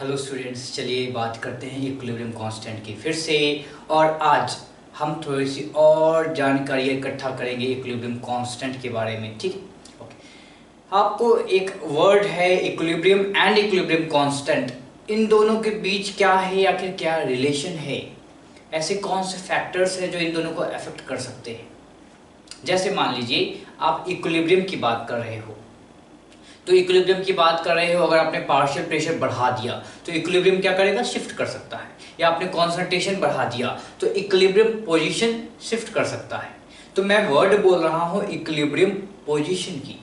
Hello students, चलिए बात करते हैं इक्विलिब्रियम कांस्टेंट की फिर से। और आज हम थोड़ी सी और जानकारी इकट्ठा करेंगे इक्विलिब्रियम कांस्टेंट के बारे में। ठीक है, ओके। आपको एक वर्ड है इक्विलिब्रियम एंड इक्विलिब्रियम कांस्टेंट, इन दोनों के बीच क्या है, आखिर क्या रिलेशन है, ऐसे कौन से फैक्टर्स हैं जो इन दोनों को अफेक्ट कर सकते हैं। जैसे मान लीजिए आप इक्विलिब्रियम की बात कर रहे हो, तो इक्विलिब्रियम की बात कर रहे हो, अगर आपने पार्शियल प्रेशर बढ़ा दिया तो इक्विलिब्रियम क्या करेगा, शिफ्ट कर सकता है। या आपने कॉन्संट्रेशन बढ़ा दिया तो इक्विलिब्रियम पोजीशन शिफ्ट कर सकता है। तो मैं वर्ड बोल रहा हूँ इक्विलिब्रियम पोजीशन की।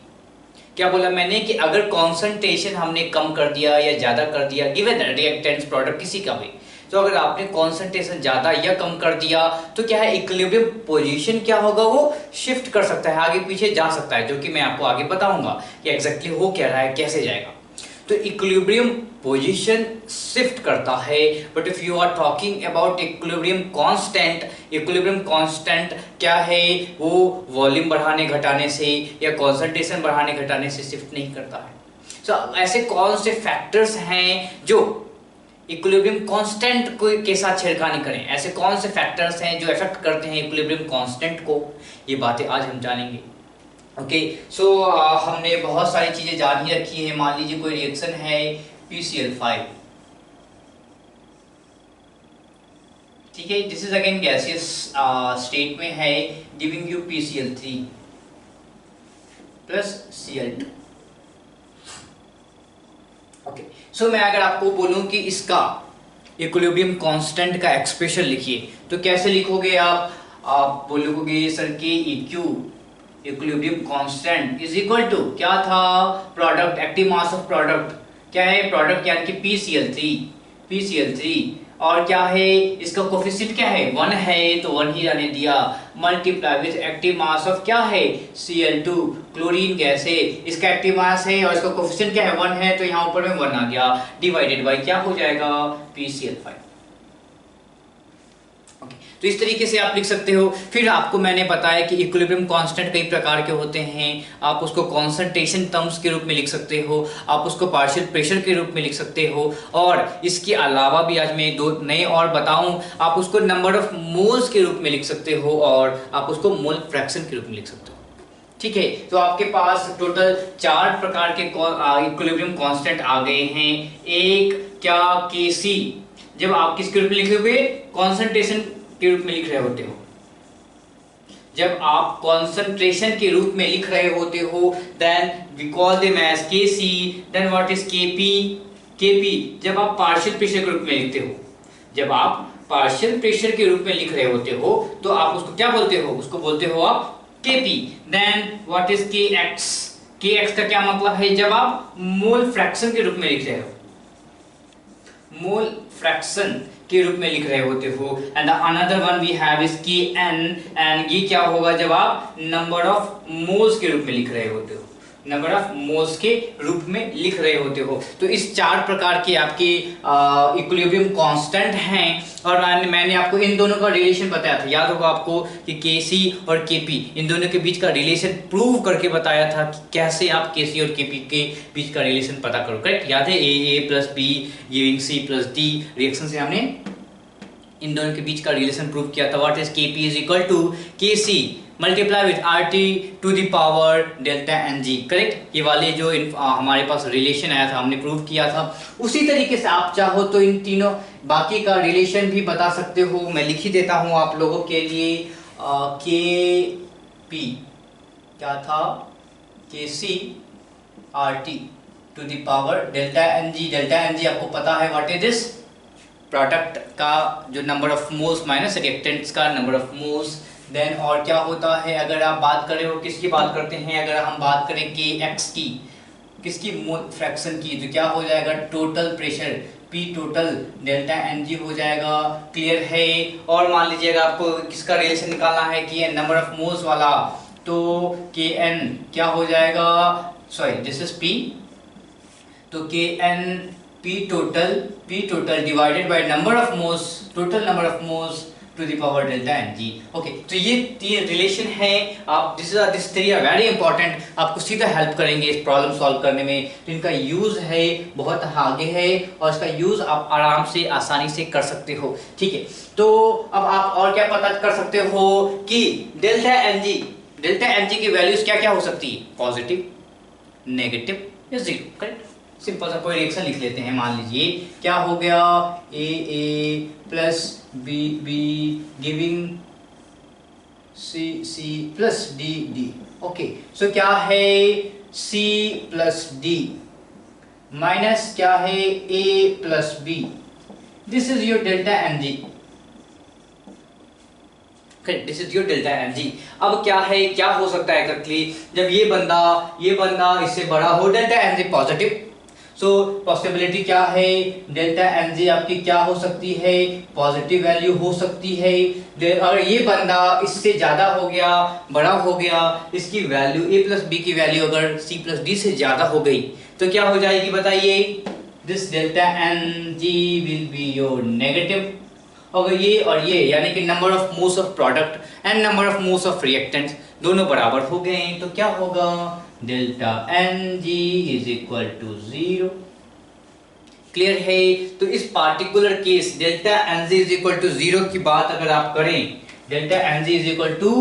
क्या बोला मैंने कि अगर कॉन्संट्रेशन हमने कम कर दिया या ज्यादा कर दिया गिवन रिएक्टेंट्स प्रोडक्ट किसी का भी, तो अगर आपने कॉन्सेंट्रेशन ज्यादा या कम कर दिया तो क्या है, इक्विलिब्रियम पोजीशन क्या होगा, वो शिफ्ट कर सकता है, आगे पीछे जा सकता है, जो कि मैं आपको आगे बताऊंगा कि एग्जैक्टली हो क्या रहा है, कैसे जाएगा। तो इक्विलिब्रियम पोजीशन शिफ्ट करता है। But if you are talking about equilibrium constant, equilibrium constant क्या है, वो वॉल्यूम बढ़ाने घटाने से या कॉन्सेंट्रेशन बढ़ाने घटाने से शिफ्ट नहीं करता है। So, ऐसे कौन से फैक्टर्स हैं जो इक्विलिब्रियम कांस्टेंट के साथ छेड़खानी करें, ऐसे कौन से फैक्टर्स हैं जो इफेक्ट करते हैं इक्विलिब्रियम कांस्टेंट को, ये बातें आज हम जानेंगे। ओके, सो हमने बहुत सारी चीजें जान ही रखी है। मान लीजिए कोई रिएक्शन है PCl5, ठीक है, this is again gaseous state में है, giving you PCl3 plus Cl2। Okay, so मैं अगर आपको बोलूं कि इसका इक्विलिब्रियम कांस्टेंट का एक्सप्रेशन लिखिए, तो कैसे लिखोगे आप बोलोगे सर कि EQ equilibrium constant is equal to क्या था, product active mass of product क्या है, प्रोडक्ट यानी कि PCl3 और क्या है, इसका कोफिशिएंट क्या है, 1 है तो 1 ही रहने दिया, multiply with active mass of क्या है, Cl2 क्लोरीन गैस है, इसका एक्टिव मास है और इसका कोफिशिएंट क्या है, 1 है, तो यहाँ ऊपर में 1 आ गया, डिवाइडेड बाय क्या हो जाएगा, PCl5। तो इस तरीके से आप लिख सकते हो। फिर आपको मैंने बताया कि इक्विलिब्रियम कांस्टेंट कई प्रकार के होते हैं। आप उसको कॉन्सेंट्रेशन टर्म्स के रूप में लिख सकते हो, आप उसको पार्शियल प्रेशर के रूप में लिख सकते हो, और इसके अलावा भी आज मैं 2 नए और बताऊं, आप उसको नंबर ऑफ मोल्स के रूप में लिख सकते हो और आप उसको मोल फ्रैक्शन के रूप में लिख सकते हो। ठीक है, तो आपके पास टोटल 4 प्रकार के इक्विलिब्रियम कांस्टेंट आ गए हैं। एक क्या, Kc, जब आप किसके रूप में लिखोगे, कॉन्सेंट्रेशन के रूप में लिख रहे होते हो, जब आप कॉन्सेंट्रेशन के रूप में लिख रहे होते हो, then we call them as Kc। Then what is Kp, जब आप पार्शियल प्रेशर के रूप में लिखते हो, जब आप पार्शियल प्रेशर के रूप में लिख रहे होते हो तो आप उसको क्या बोलते हो, उसको बोलते हो आप Kp। Then what is Kx का क्या मतलब है, जब आप मोल फ्रैक्शन के रूप में लिख रहे हो, मोल फ्रैक्शन के रूप में लिख रहे होते हो। And another one we have is Kn, and ये क्या होगा, जब आप नंबर ऑफ मोल्स के रूप में लिख रहे होते हो, नंबर ऑफ मोल्स के रूप में लिख रहे होते हो। तो इस 4 प्रकार के आपके इक्विलिब्रियम कांस्टेंट हैं, और मैंने आपको इन दोनों का रिलेशन बताया था, याद होगा आपको कि Kc और Kp इन दोनों के बीच का रिलेशन प्रूव करके बताया था कि कैसे आप Kc और Kp के बीच का रिलेशन पता करो, करेक्ट, याद है, A plus B giving C plus D reaction से हमने इन दोनों के बीच का रिलेशन प्रूव किया था। What is Kp is equal to Kc multiply with RT to the power delta Ng, correct, ये वाले जो हमारे पास रिलेशन आया था हमने प्रूव किया था। उसी तरीके से आप चाहो तो इन तीनों बाकी का रिलेशन भी बता सकते हो, मैं लिख ही देता हूं आप लोगों के लिए। Kp क्या था, Kc RT to the power delta Ng, delta Ng आपको पता है व्हाट इज दिस, प्रोडक्ट का जो number of moles minus reactants का नंबर ऑफ मोल्स। देन और क्या होता है, अगर आप बात करें हो किसकी बात करते हैं, अगर हम बात करें Kx की, किसकी, मोल फ्रैक्शन की, तो क्या हो जाएगा, total pressure P total delta Ng हो जाएगा, क्लियर है। और मान लीजिएगा आपको किसका रिलेशन निकालना है, Kn नंबर ऑफ मोल्स वाला, तो Kn क्या हो जाएगा, सॉरी दिस इज P, तो Kn P total divided by number of moles, total number of moles to the power delta N G. Okay, तो ये रिलेशन है। आप this three are very important, आपको सीधा हेल्प करेंगे इस प्रॉब्लम सॉल्व करने में। तो इनका यूज है बहुत आगे है और इसका यूज आप आराम से आसानी से कर सकते हो। ठीक है, तो अब आप और क्या पता कर सकते हो कि डेल्टा एन जी की वैल्यूज क्या क्या हो सकती है, पॉजिटिव, नेगेटिव या जीरो। करेक्ट, सिंपल सा कोई रिएक्शन लिख लेते हैं। मान लीजिए क्या हो गया, A plus B giving C plus D. Okay, so क्या है सी प्लस डी माइनस क्या है A plus B. This is your delta N G. This is your delta N G. अब क्या है, क्या हो सकता है एग्जैक्टली, जब ये बंदा इससे बड़ा हो, डेल्टा एन जी पॉजिटिव। सो पॉसिबिलिटी क्या है, डेल्टा एन जी आपकी क्या हो सकती है, पॉजिटिव वैल्यू हो सकती है। और ये बंदा इससे ज्यादा हो गया, बड़ा हो गया, इसकी वैल्यू ए प्लस बी की वैल्यू अगर सी प्लस डी से ज्यादा हो गई तो क्या हो जाएगी बताइए, this delta N G will be your negative. अगर ये और ये यानी कि number of moles of product and number of moles of reactants दोनों बराबर हो गए तो क्या होगा, delta N G is equal to 0। Clear है। तो इस particular case delta N G is equal to 0 की बात अगर आप करें, delta N G is equal to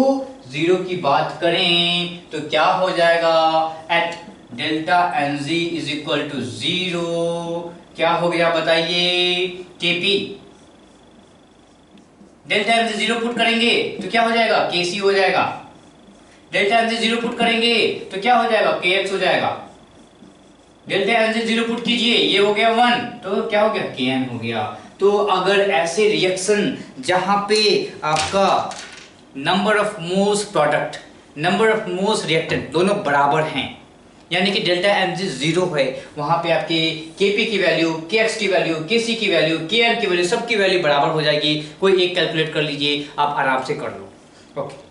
0 की बात करें तो क्या हो जाएगा, at delta N G is equal to 0 क्या हो गया बताइए, K P. Delta N G 0 put करेंगे तो क्या हो जाएगा, केसी हो जाएगा। डेल्टा एन जी 0 पुट करेंगे तो क्या हो जाएगा, केएक्स हो जाएगा। डेल्टा एन जी 0 पुट कीजिए, ये हो गया 1 तो क्या हो गया, केएन हो गया। तो अगर ऐसे रिएक्शन जहां पे आपका number of moles product, number of moles reactant दोनों बराबर हैं, यानी कि डेल्टा एन जी 0 है, वहां पे आपके केपी की वैल्यू, केएक्स की वैल्यू, केसी की वैल्यू, केएन की वैल्यू, सबकी वैल्यू बराबर हो जाएगी। कोई एक कैलकुलेट कर लीजिए, आप आराम से कर लो। ओके,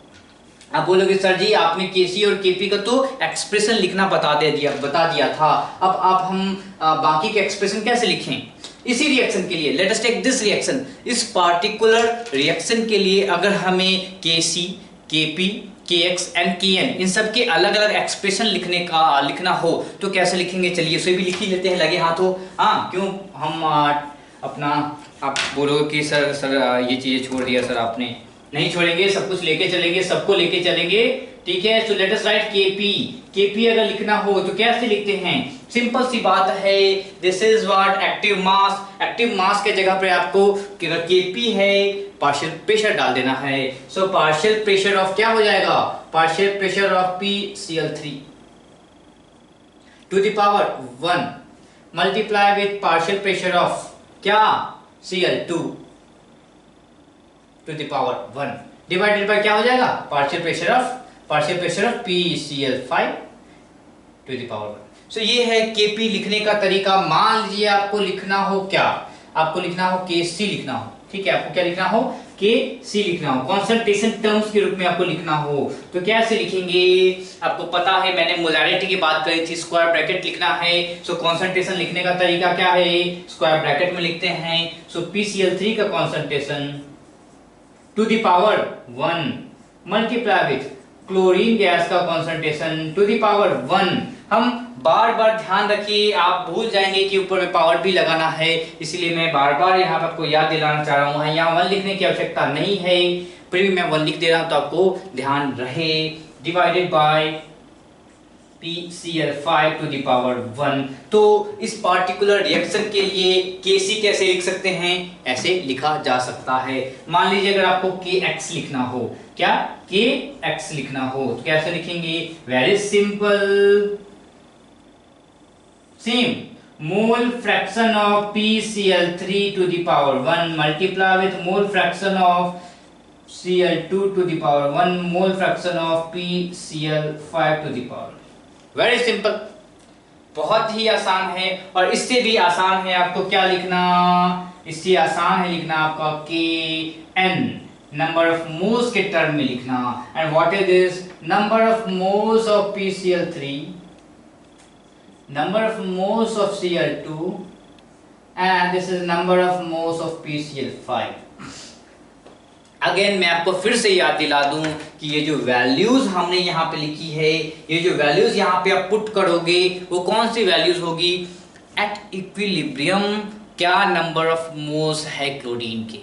आप बोलोगे सर जी आपने केसी और केपी का तो एक्सप्रेशन लिखना बता दिया था, अब आप हम बाकी के एक्सप्रेशन कैसे लिखें इसी रिएक्शन के लिए। Let us take this reaction, इस पार्टिकुलर रिएक्शन के लिए अगर हमें K C, K P, K X and K N इन सब के अलग अलग एक्सप्रेशन लिखना हो तो कैसे लिखेंगे, चलिए उसे भी लिख ही लेते हैं लगे हाथों। हाँ, क्यों हम अपना, आप बोलोगे कि सर ये चीजें छोड़ दिया सर आपने, नहीं छोड़ेंगे, सब कुछ लेके चलेंगे, सबको लेके चलेंगे। ठीक है, so let us right KP. KP अगर लिखना हो तो कैसे लिखते हैं, सिंपल सी बात है, this is what active mass. Active mass के जगह पे आपको केपी है पार्शियल प्रेशर डाल देना है। सो पार्शियल प्रेशर ऑफ क्या हो जाएगा, partial pressure of PCl3 to the power 1 multiply with partial pressure of क्या, Cl2 to the power 1 divided by क्या हो जाएगा, partial pressure of PCl5 to the power 1। So ये है केपी लिखने का तरीका। मान लीजिए आपको लिखना हो क्या, आपको लिखना हो केसी लिखना हो, ठीक है, आपको क्या लिखना हो, केसी लिखना हो, कंसंट्रेशन टर्म्स के रूप में आपको लिखना हो तो कैसे लिखेंगे, आपको पता है मैंने मोलैरिटी की बात करी थी, स्क्वायर ब्रैकेट लिखना है। सो कंसंट्रेशन लिखने का तरीका क्या है, स्क्वायर ब्रैकेट में लिखते हैं। सो PCl3 का concentration to the power 1 multiply with chlorine gas का कंसंट्रेशन टू द पावर 1। हम बार बार ध्यान रखिए, आप भूल जाएंगे कि ऊपर में पावर भी लगाना है, इसलिए मैं बार बार यहाँ पर आपको याद दिलाना चाह रहा हूँ। यहाँ 1 लिखने की आवश्यकता नहीं है, फिर भी मैं 1 लिख दे रहा हूँ तो आपको ध्यान रहे। Divided by PCl5 to the power 1। तो इस पार्टिकुलर रिएक्शन के लिए Kc कैसे लिख सकते हैं, ऐसे लिखा जा सकता है। मान लीजिए अगर आपको Kx लिखना हो, क्या Kx लिखना हो तो कैसे लिखेंगे, very simple, same mole fraction of PCl3 to the power 1 multiply with mole fraction of Cl2 to the power 1 mole fraction of PCl5 to the power. Very simple, बहुत ही आसान है। और इससे भी आसान है आपको क्या लिखना, इससे आसान है लिखना आपका Kn नंबर ऑफ मोल्स के टर्म में लिखना। And what is this, number of moles of PCl3, number of moles of Cl2 and this is number of moles of PCl5. Again मैं आपको फिर से याद दिला दूं कि ये जो वैल्यूज हमने यहाँ पे लिखी है, ये जो वैल्यूज यहाँ पे आप पुट करोगे वो कौन सी वैल्यूज होगी? एट इक्विलिब्रियम क्या नंबर ऑफ मोल्स है क्लोरीन के,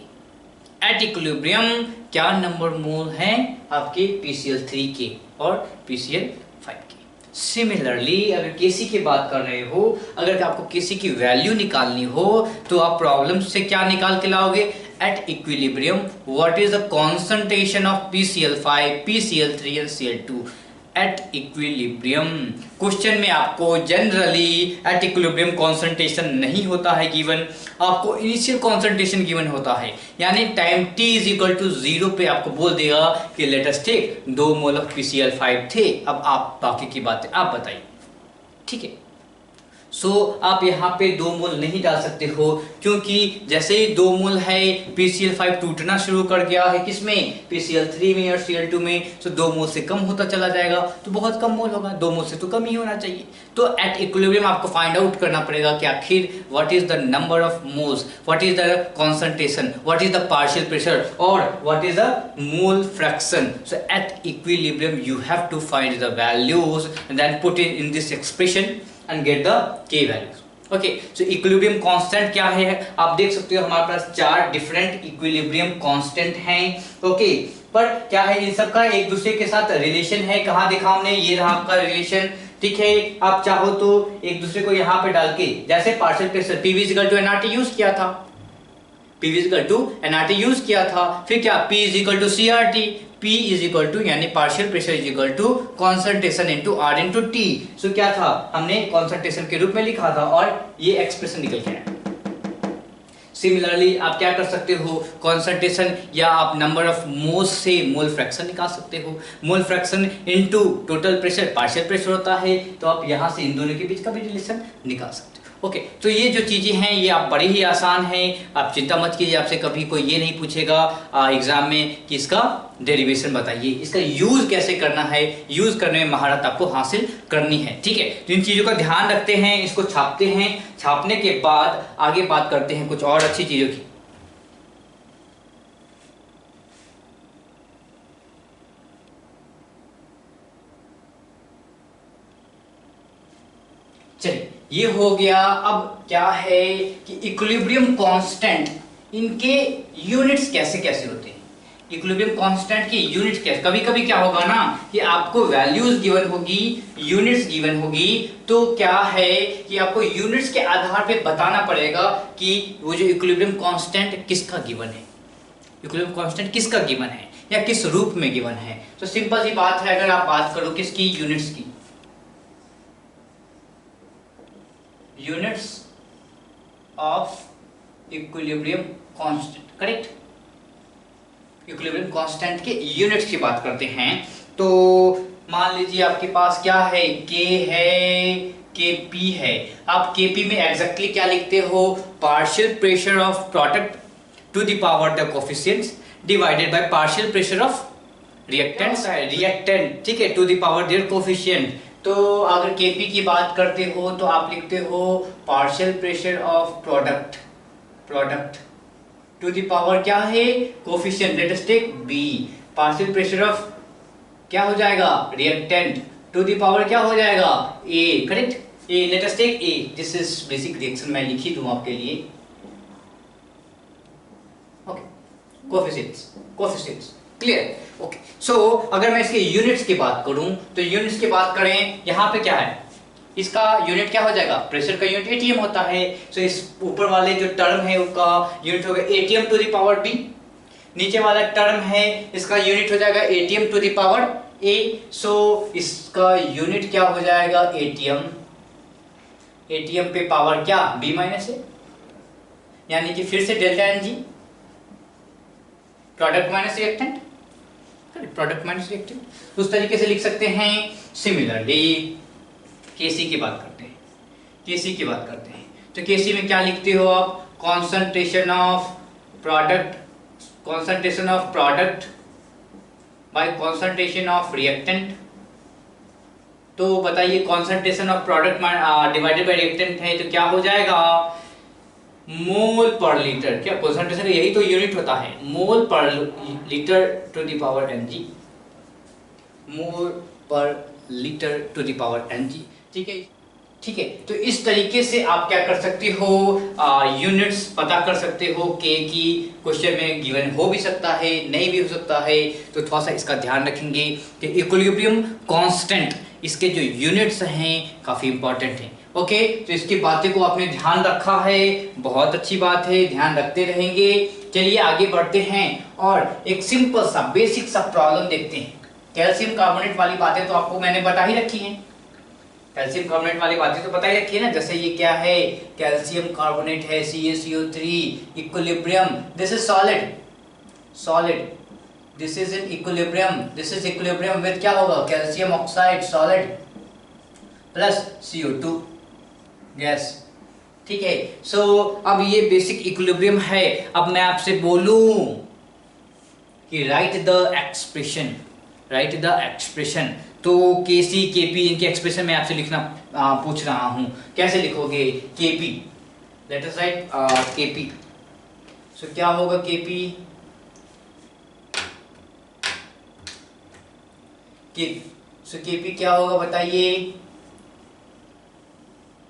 एट इक्विलिब्रियम क्या नंबर मोल हैं आपके PCl3 के और PCl5 के। सिमिलरली अगर Kc की बात कर रहे हो, अगर आपको Kc की वैल्यू निकालनी हो तो आप प्रॉब्लम से क्या निकाल के लाओगे? At equilibrium what is the concentration of PCl5, PCl3 and Cl2 at equilibrium. Question में आपको जनरली एट इक्विलिब्रियम कॉन्सेंट्रेशन नहीं होता है गिवन, आपको इनिशियल कॉन्सेंट्रेशन गिवन होता है, यानी time t is equal to 0 पे आपको बोल देगा कि let us take 2 mole of PCl5 थे। अब आप बाकी की बातें आप बताइए, ठीक है। सो आप यहाँ पे 2 मोल नहीं डाल सकते हो, क्योंकि जैसे ही 2 मोल है PCl5 टूटना शुरू कर गया है किसमें? PCl3 में और Cl2 में। सो 2 मोल से कम होता चला जाएगा तो बहुत कम मोल होगा, 2 मोल से तो कम ही होना चाहिए। तो एट इक्विलिब्रियम आपको फाइंड आउट करना पड़ेगा कि आखिर what is the number of moles, what is the concentration, what is the partial pressure और what is the mole fraction. So at equilibrium you have to find the values and then put it in this expression and get the k values. Okay, so equilibrium constant क्या है? आप देख सकते हो हमारे पास 4 different equilibrium constant हैं। Okay, पर क्या है इन सब का एक दूसरे के साथ रिलेशन है। कहाँ देखा हमने? ये रहा आपका रिलेशन, ठीक है। आप चाहो तो एक दूसरे को यहाँ पे डाल के, जैसे partial pressure PV equal to nRT use किया था, PV equal to nRT use किया था, फिर क्या P is equal to CRT, P is equal to यानी partial pressure is equal to concentration into R into T। So क्या था? हमने कॉन्सेंट्रेशन के रूप में लिखा था और ये एक्सप्रेशन निकल के आया। सिमिलरली आप क्या कर सकते हो? कॉन्सेंट्रेशन या आप नंबर ऑफ मोल्स से मोल फ्रैक्शन निकाल सकते हो। मोल fraction into total pressure partial pressure होता है, तो आप यहाँ से इन दोनों के बीच का भी रिलेशन निकाल सकते हो। ओके, तो ये जो चीजें हैं ये आप बड़ी ही आसान है, आप चिंता मत कीजिए। आपसे कभी कोई ये नहीं पूछेगा एग्जाम में कि इसका डेरिवेशन बताइए, इसका यूज कैसे करना है, यूज करने में महारत आपको हासिल करनी है, ठीक है। तो इन चीजों का ध्यान रखते हैं, इसको छापते हैं, छापने के बाद आगे बात करते हैं कुछ और अच्छी चीजों की। चलिए, ये हो गया। अब क्या है कि इक्विलिब्रियम कांस्टेंट, इनके यूनिट्स कैसे कैसे होते हैं। इक्विलिब्रियम कांस्टेंट की यूनिट्स कैसे, कभी कभी क्या होगा ना कि आपको वैल्यूज गिवन होगी, यूनिट्स गिवन होगी, तो क्या है कि आपको यूनिट्स के आधार पे बताना पड़ेगा कि वो जो इक्विलिब्रियम कांस्टेंट किसका गिवन है, इक्विलिब्रियम कांस्टेंट किसका गिवन है या किस रूप में गिवन है। तो सिंपल सी बात है, अगर आप बात करो किसकी, यूनिट्स की, units of equilibrium constant, correct. Equilibrium constant के यूनिट्स की बात करते हैं, तो मान लीजिए आपके पास क्या है, K है, Kp है। आप Kp में एग्जैक्टली क्या लिखते हो? Partial pressure of product to the power the coefficients divided by partial pressure of reactants, reactant, ठीक है, to the power their coefficient. तो अगर Kp की बात करते हो तो आप लिखते हो partial pressure of product, product to the power क्या है, coefficient, let us take B। Partial pressure of क्या हो जाएगा, रिएक्टेंट, टू द पावर क्या हो जाएगा, A, correct, A, let us take A। This is basic reaction, मैं लिख ही दूं आपके लिए। Okay, coefficients, coefficients clear. Okay, so अगर मैं इसके यूनिट्स की बात करूं तो यूनिट्स की बात करें, यहां पे क्या है, इसका यूनिट क्या हो जाएगा, प्रेशर का यूनिट एटीएम होता है। सो इस ऊपर वाले जो टर्म है उसका यूनिट होगा ATM to the power B, नीचे वाला टर्म है इसका यूनिट हो जाएगा ATM to the power A। So इसका यूनिट क्या हो जाएगा, एटीएम, एटीएम पे पावर क्या, B माइनस A, यानी कि फिर से delta N G, product minus reactant, product minus reactant, उस तरीके से लिख सकते हैं। सिमिलरली Kc की बात करते हैं, Kc की बात करते हैं, तो Kc में क्या लिखते हो आप, concentration of product, concentration of product bye concentration of reactant. तो बताइए concentration of product divided bye reactant है तो क्या हो जाएगा, मोल पर लीटर, क्या कंसंट्रेशन का यही तो यूनिट होता है, mole per litre to the power mg, mole per litre to the power mg। ठीक है, ठीक है। तो इस तरीके से आप क्या कर सकते हो, यूनिट्स पता कर सकते हो के की क्वेश्चन में गिवन हो भी सकता है, नहीं भी हो सकता है। तो थोड़ा सा इसका ध्यान रखेंगे कि इक्विलिब्रियम कांस्टेंट, इसके जो यूनिट्स हैं काफी इंपॉर्टेंट हैं। ओके, तो इसकी बातें को आपने ध्यान रखा है, बहुत अच्छी बात है, ध्यान रखते रहेंगे। चलिए आगे बढ़ते हैं और एक सिंपल सा बेसिक सा प्रॉब्लम देखते हैं। कैल्शियम कार्बोनेट वाली बातें तो आपको मैंने बता ही रखी हैं, कैल्शियम कार्बोनेट वाली बातें तो पता ही रखी है ना। जैसे ये क्या है, कैल्शियम कार्बोनेट है CaCO3, equilibrium, this is solid, solid, this is in equilibrium, this is equilibrium with क्या होगा, calcium oxide solid plus CO2 gas. ठीक है, सो अब ये बेसिक इक्विलिब्रियम है। अब मैं आपसे बोलूं कि right the expression, right the expression, तो Kc Kp इनके एक्सप्रेशन में आपसे लिखना पूछ रहा हूं, कैसे लिखोगे Kp, let us right Kp। सो क्या होगा Kp, सो Kp क्या होगा बताइए,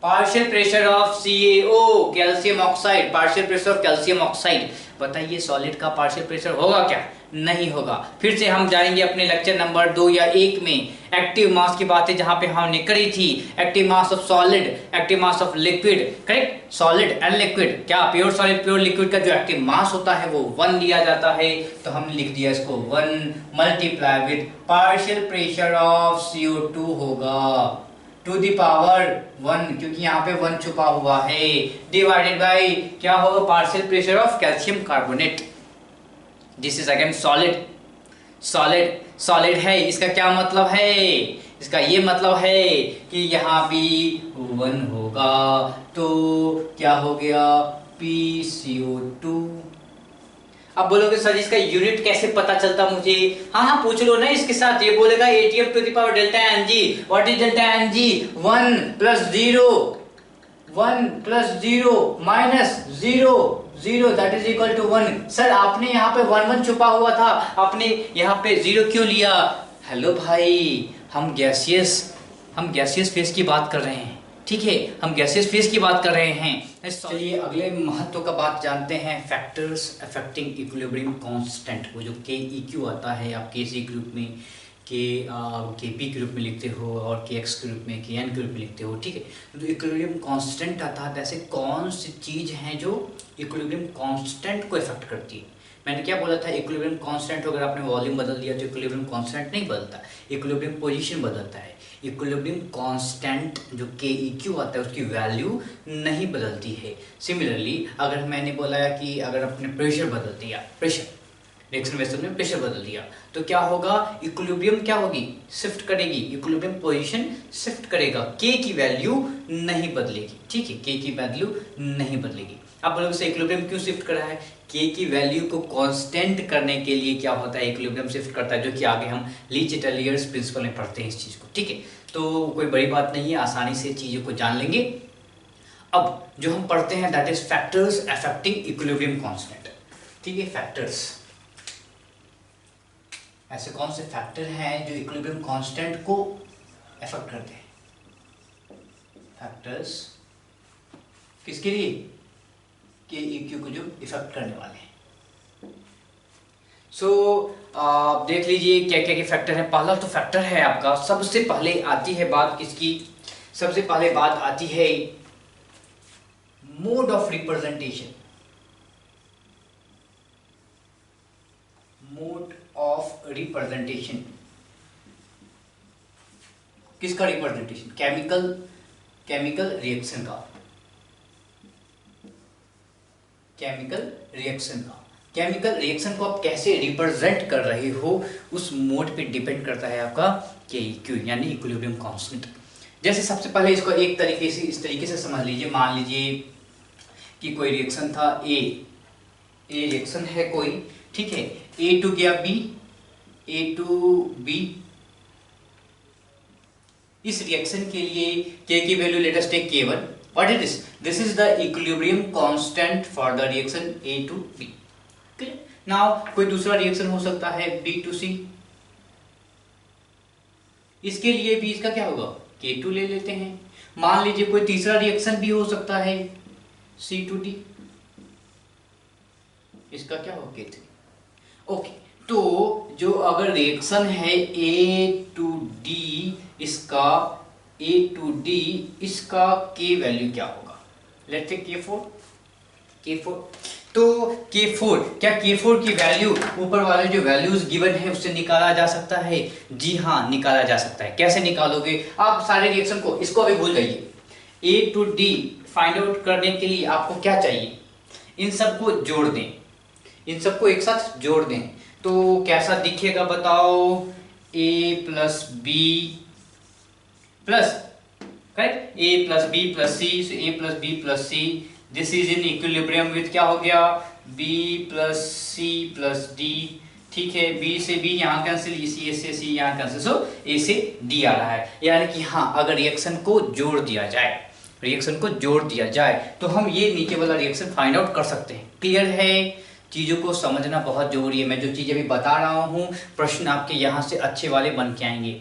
partial pressure of CaO calcium oxide, partial pressure of calcium oxide. बताइए सॉलिड का पार्शियल प्रेशर होगा क्या, नहीं होगा। फिर से हम जाएंगे अपने लेक्चर नंबर 2 या 1 में, एक्टिव मास की बातें जहां पे हमने करी थी, active mass of solid, active mass of liquid, correct, solid and liquid, क्या प्योर सॉलिड प्योर लिक्विड का जो एक्टिव मास होता है वो 1 लिया जाता है। तो हमने लिख दिया इसको 1 multiply with partial pressure of CO2 होगा टू दी पावर 1, क्योंकि यहाँ पे 1 छुपा हुआ है, डिवाइडेड बाय क्या होगा, partial pressure of calcium carbonate, this is again solid, solid, solid है, इसका क्या मतलब है, इसका ये मतलब है कि यहाँ भी 1 होगा, तो क्या हो गया PCO2। अब बोलोगे सर इसका यूनिट कैसे पता चलता मुझे, हाँ पूछ लो ना इसके साथ, ये बोलेगा ATF to the power delta Mg, what is delta Mg, 1 plus 0, 1 plus 0 minus 0, 0 that is equal to 1। Sir आपने यहाँ पे 1 1 छुपा हुआ था, आपने यहाँ पे 0 क्यों लिया। हेलो भाई, हम गैसियस फेस की बात कर रहे हैं, ठीक है, हम गैसियस फेस की बात कर रहे हैं। चलिए अगले महत्व का बात जानते हैं, फैक्टर्स अफेक्टिंग इक्विलिब्रियम कांस्टेंट। वो जो KEQ आता है, आप KC ग्रुप में KP के रूप में लिखते हो और KX के रूप में KN के रूप में लिखते हो, ठीक है। तो इक्विलिब्रियम कांस्टेंट आता है, ऐसे कौन सी चीज़ हैं जो इक्विलिब्रियम कांस्टेंट को इफेक्ट करती है। मैंने क्या बोला था, इक्विलिब्रियम कांस्टेंट अगर आपने वॉल्यूम बदल दिया तो इक्विलिब्रियम कांस्टेंट नहीं बदलता, इक्विलिब्रियम पोजीशन बदलता है। इक्विलिब्रियम कांस्टेंट जो KEQ आता है उसकी वैल्यू नहीं बदलती है। सिमिलरली अगर मैंने बोला कि अगर आपने प्रेशर बदल दिया, प्रेशर रिएक्शन वेसल में प्रेशर बदल दिया तो क्या होगा, इक्विलिब्रियम क्या होगी, शिफ्ट करेगी, इक्विलिब्रियम पोजीशन शिफ्ट करेगा, K की वैल्यू नहीं बदलेगी, ठीक है, K की वैल्यू नहीं बदलेगी। आप बोलोगे से इक्विलिब्रियम क्यों शिफ्ट कर रहा है, K की वैल्यू को कांस्टेंट करने के लिए क्या होता है, इक्विलिब्रियम शिफ्ट करता है, जो कि आगे हम लीच-इटालियर्स प्रिंसिपल में पढ़ते हैं इस चीज को, ठीक है। तो कोई बड़ी बात नहीं है, आसानी से चीजों को जान लेंगे। अब जो हम पढ़ते हैं that is factors affecting equilibrium constant, ठीक है। फैक्टर्स, ऐसे कौन से फैक्टर हैं जो इक्विलिब्रियम कांस्टेंट को अफेक्ट करते हैं। फैक्टर्स किसके लिए, KEQ को जो इफेक्ट करने वाले हैं। सो देख लीजिए क्या क्या के फैक्टर है। पहला तो फैक्टर है आपका, सबसे पहले आती है बात किसकी, सबसे पहले बात आती है mode of representation, mode of representation. किसका रिप्रेजेंटेशन, केमिकल रिएक्शन का, केमिकल रिएक्शन का। केमिकल रिएक्शन को आप कैसे रिप्रेजेंट कर रहे हो उस मोड पे डिपेंड करता है आपका KEQ यानी इक्विलिब्रियम कांस्टेंट। जैसे सबसे पहले इसको एक तरीके से इस तरीके से समझ लीजिए, मान लीजिए कि कोई रिएक्शन था ए रिएक्शन है कोई, ठीक है, A टू गया B, A टू B। इस रिएक्शन के लिए K की value let us take K1, What is this? This is the equilibrium constant for the reaction A to B. Clear? Now कोई दूसरा रिएक्शन हो सकता है B to C. इसके लिए भी इसका क्या होगा, K2 ले लेते हैं. मान लीजिए कोई तीसरा रिएक्शन भी हो सकता है C to D. इसका क्या होगा, K3. ओके, तो जो अगर रिएक्शन है A to D, इसका A to D, इसका K वैल्यू क्या होगा, लेट्स से K4. तो K4, क्या K4 की वैल्यू ऊपर वाले जो वैल्यूज गिवन है उससे निकाला जा सकता है? जी हाँ, निकाला जा सकता है. कैसे निकालोगे आप? सारे रिएक्शन को, इसको अभी भूल जाइए. A to D find out करने के लिए आपको क्या चाहिए, इन सबको जोड़ दें, इन सबको एक साथ जोड़ दें. तो कैसा दिखेगा बताओ, A plus B plus, correct, A plus B plus C, so A plus B plus C, this is in equilibrium with क्या हो गया, B plus C plus D. ठीक है, B से B यहाँ कैंसिल, A से C यहाँ cancel, so A से D आ रहा है. यानी कि हाँ, अगर रिएक्शन को जोड़ दिया जाए, रिएक्शन को जोड़ दिया जाए तो हम ये नीचे वाला रिएक्शन फाइंड आउट कर सकते हैं. क्लियर है? चीज़ों को समझना बहुत जरूरी है. मैं जो चीज़ें अभी बता रहा हूँ, प्रश्न आपके यहाँ से अच्छे वाले बन के आएंगे.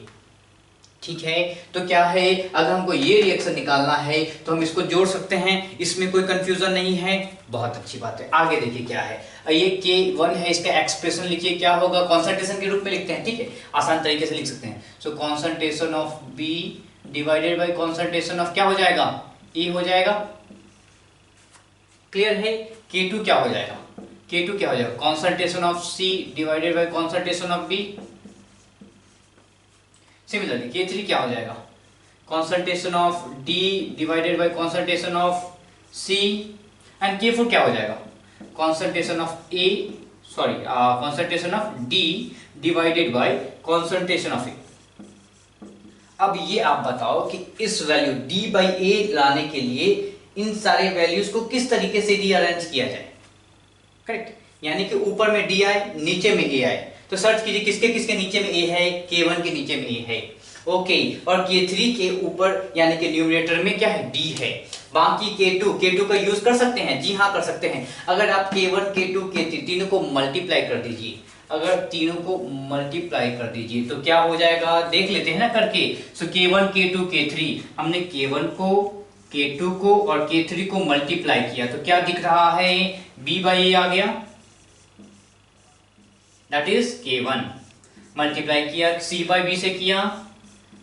ठीक है, तो क्या है, अगर हमको ये रिएक्शन निकालना है तो हम इसको जोड़ सकते हैं, इसमें कोई कंफ्यूजन नहीं है. बहुत अच्छी बात है. आगे देखिए क्या है, ये K1 है, इसका एक्सप्रेशन लिखिए, क्या होगा, कॉन्सेंट्रेशन के रूप में लिखते हैं. ठीक है, आसान तरीके से लिख सकते हैं. सो concentration of B divided by concentration of, क्या हो जाएगा, E हो जाएगा. क्लियर है? K2 क्या हो जाएगा, K2 क्या हो जाएगा, concentration of C divided by concentration of B. Similarly K3 क्या हो जाएगा, concentration of D divided by concentration of C. And K4 क्या हो जाएगा, concentration of concentration of D divided by concentration of A. अब ये आप बताओ कि इस वैल्यू D बाई A लाने के लिए इन सारे वैल्यूज को किस तरीके से रीअरेंज किया जाए. करेक्ट, यानी कि ऊपर में D आए, नीचे में A आए. तो सर्च कीजिए किसके किसके नीचे में A है, K1 के नीचे में A है. ओके, और K3 के ऊपर यानी कि न्यूमरेटर में क्या है, D है. बाकी K2 का यूज कर सकते हैं. जी हाँ, कर सकते हैं. अगर आप K1 K2 K3 तीनों को मल्टीप्लाई कर दीजिए, अगर तीनों को मल्टीप्लाई कर दीजिए तो क्या हो जाएगा, देख लेते हैं ना करके. सो K1 K2 K3, हमने K1 को, K2 को और K3 को मल्टीप्लाई किया तो क्या दिख रहा है, B बाई A आ गया, दैट इज K1. मल्टीप्लाई किया C बाई B से किया,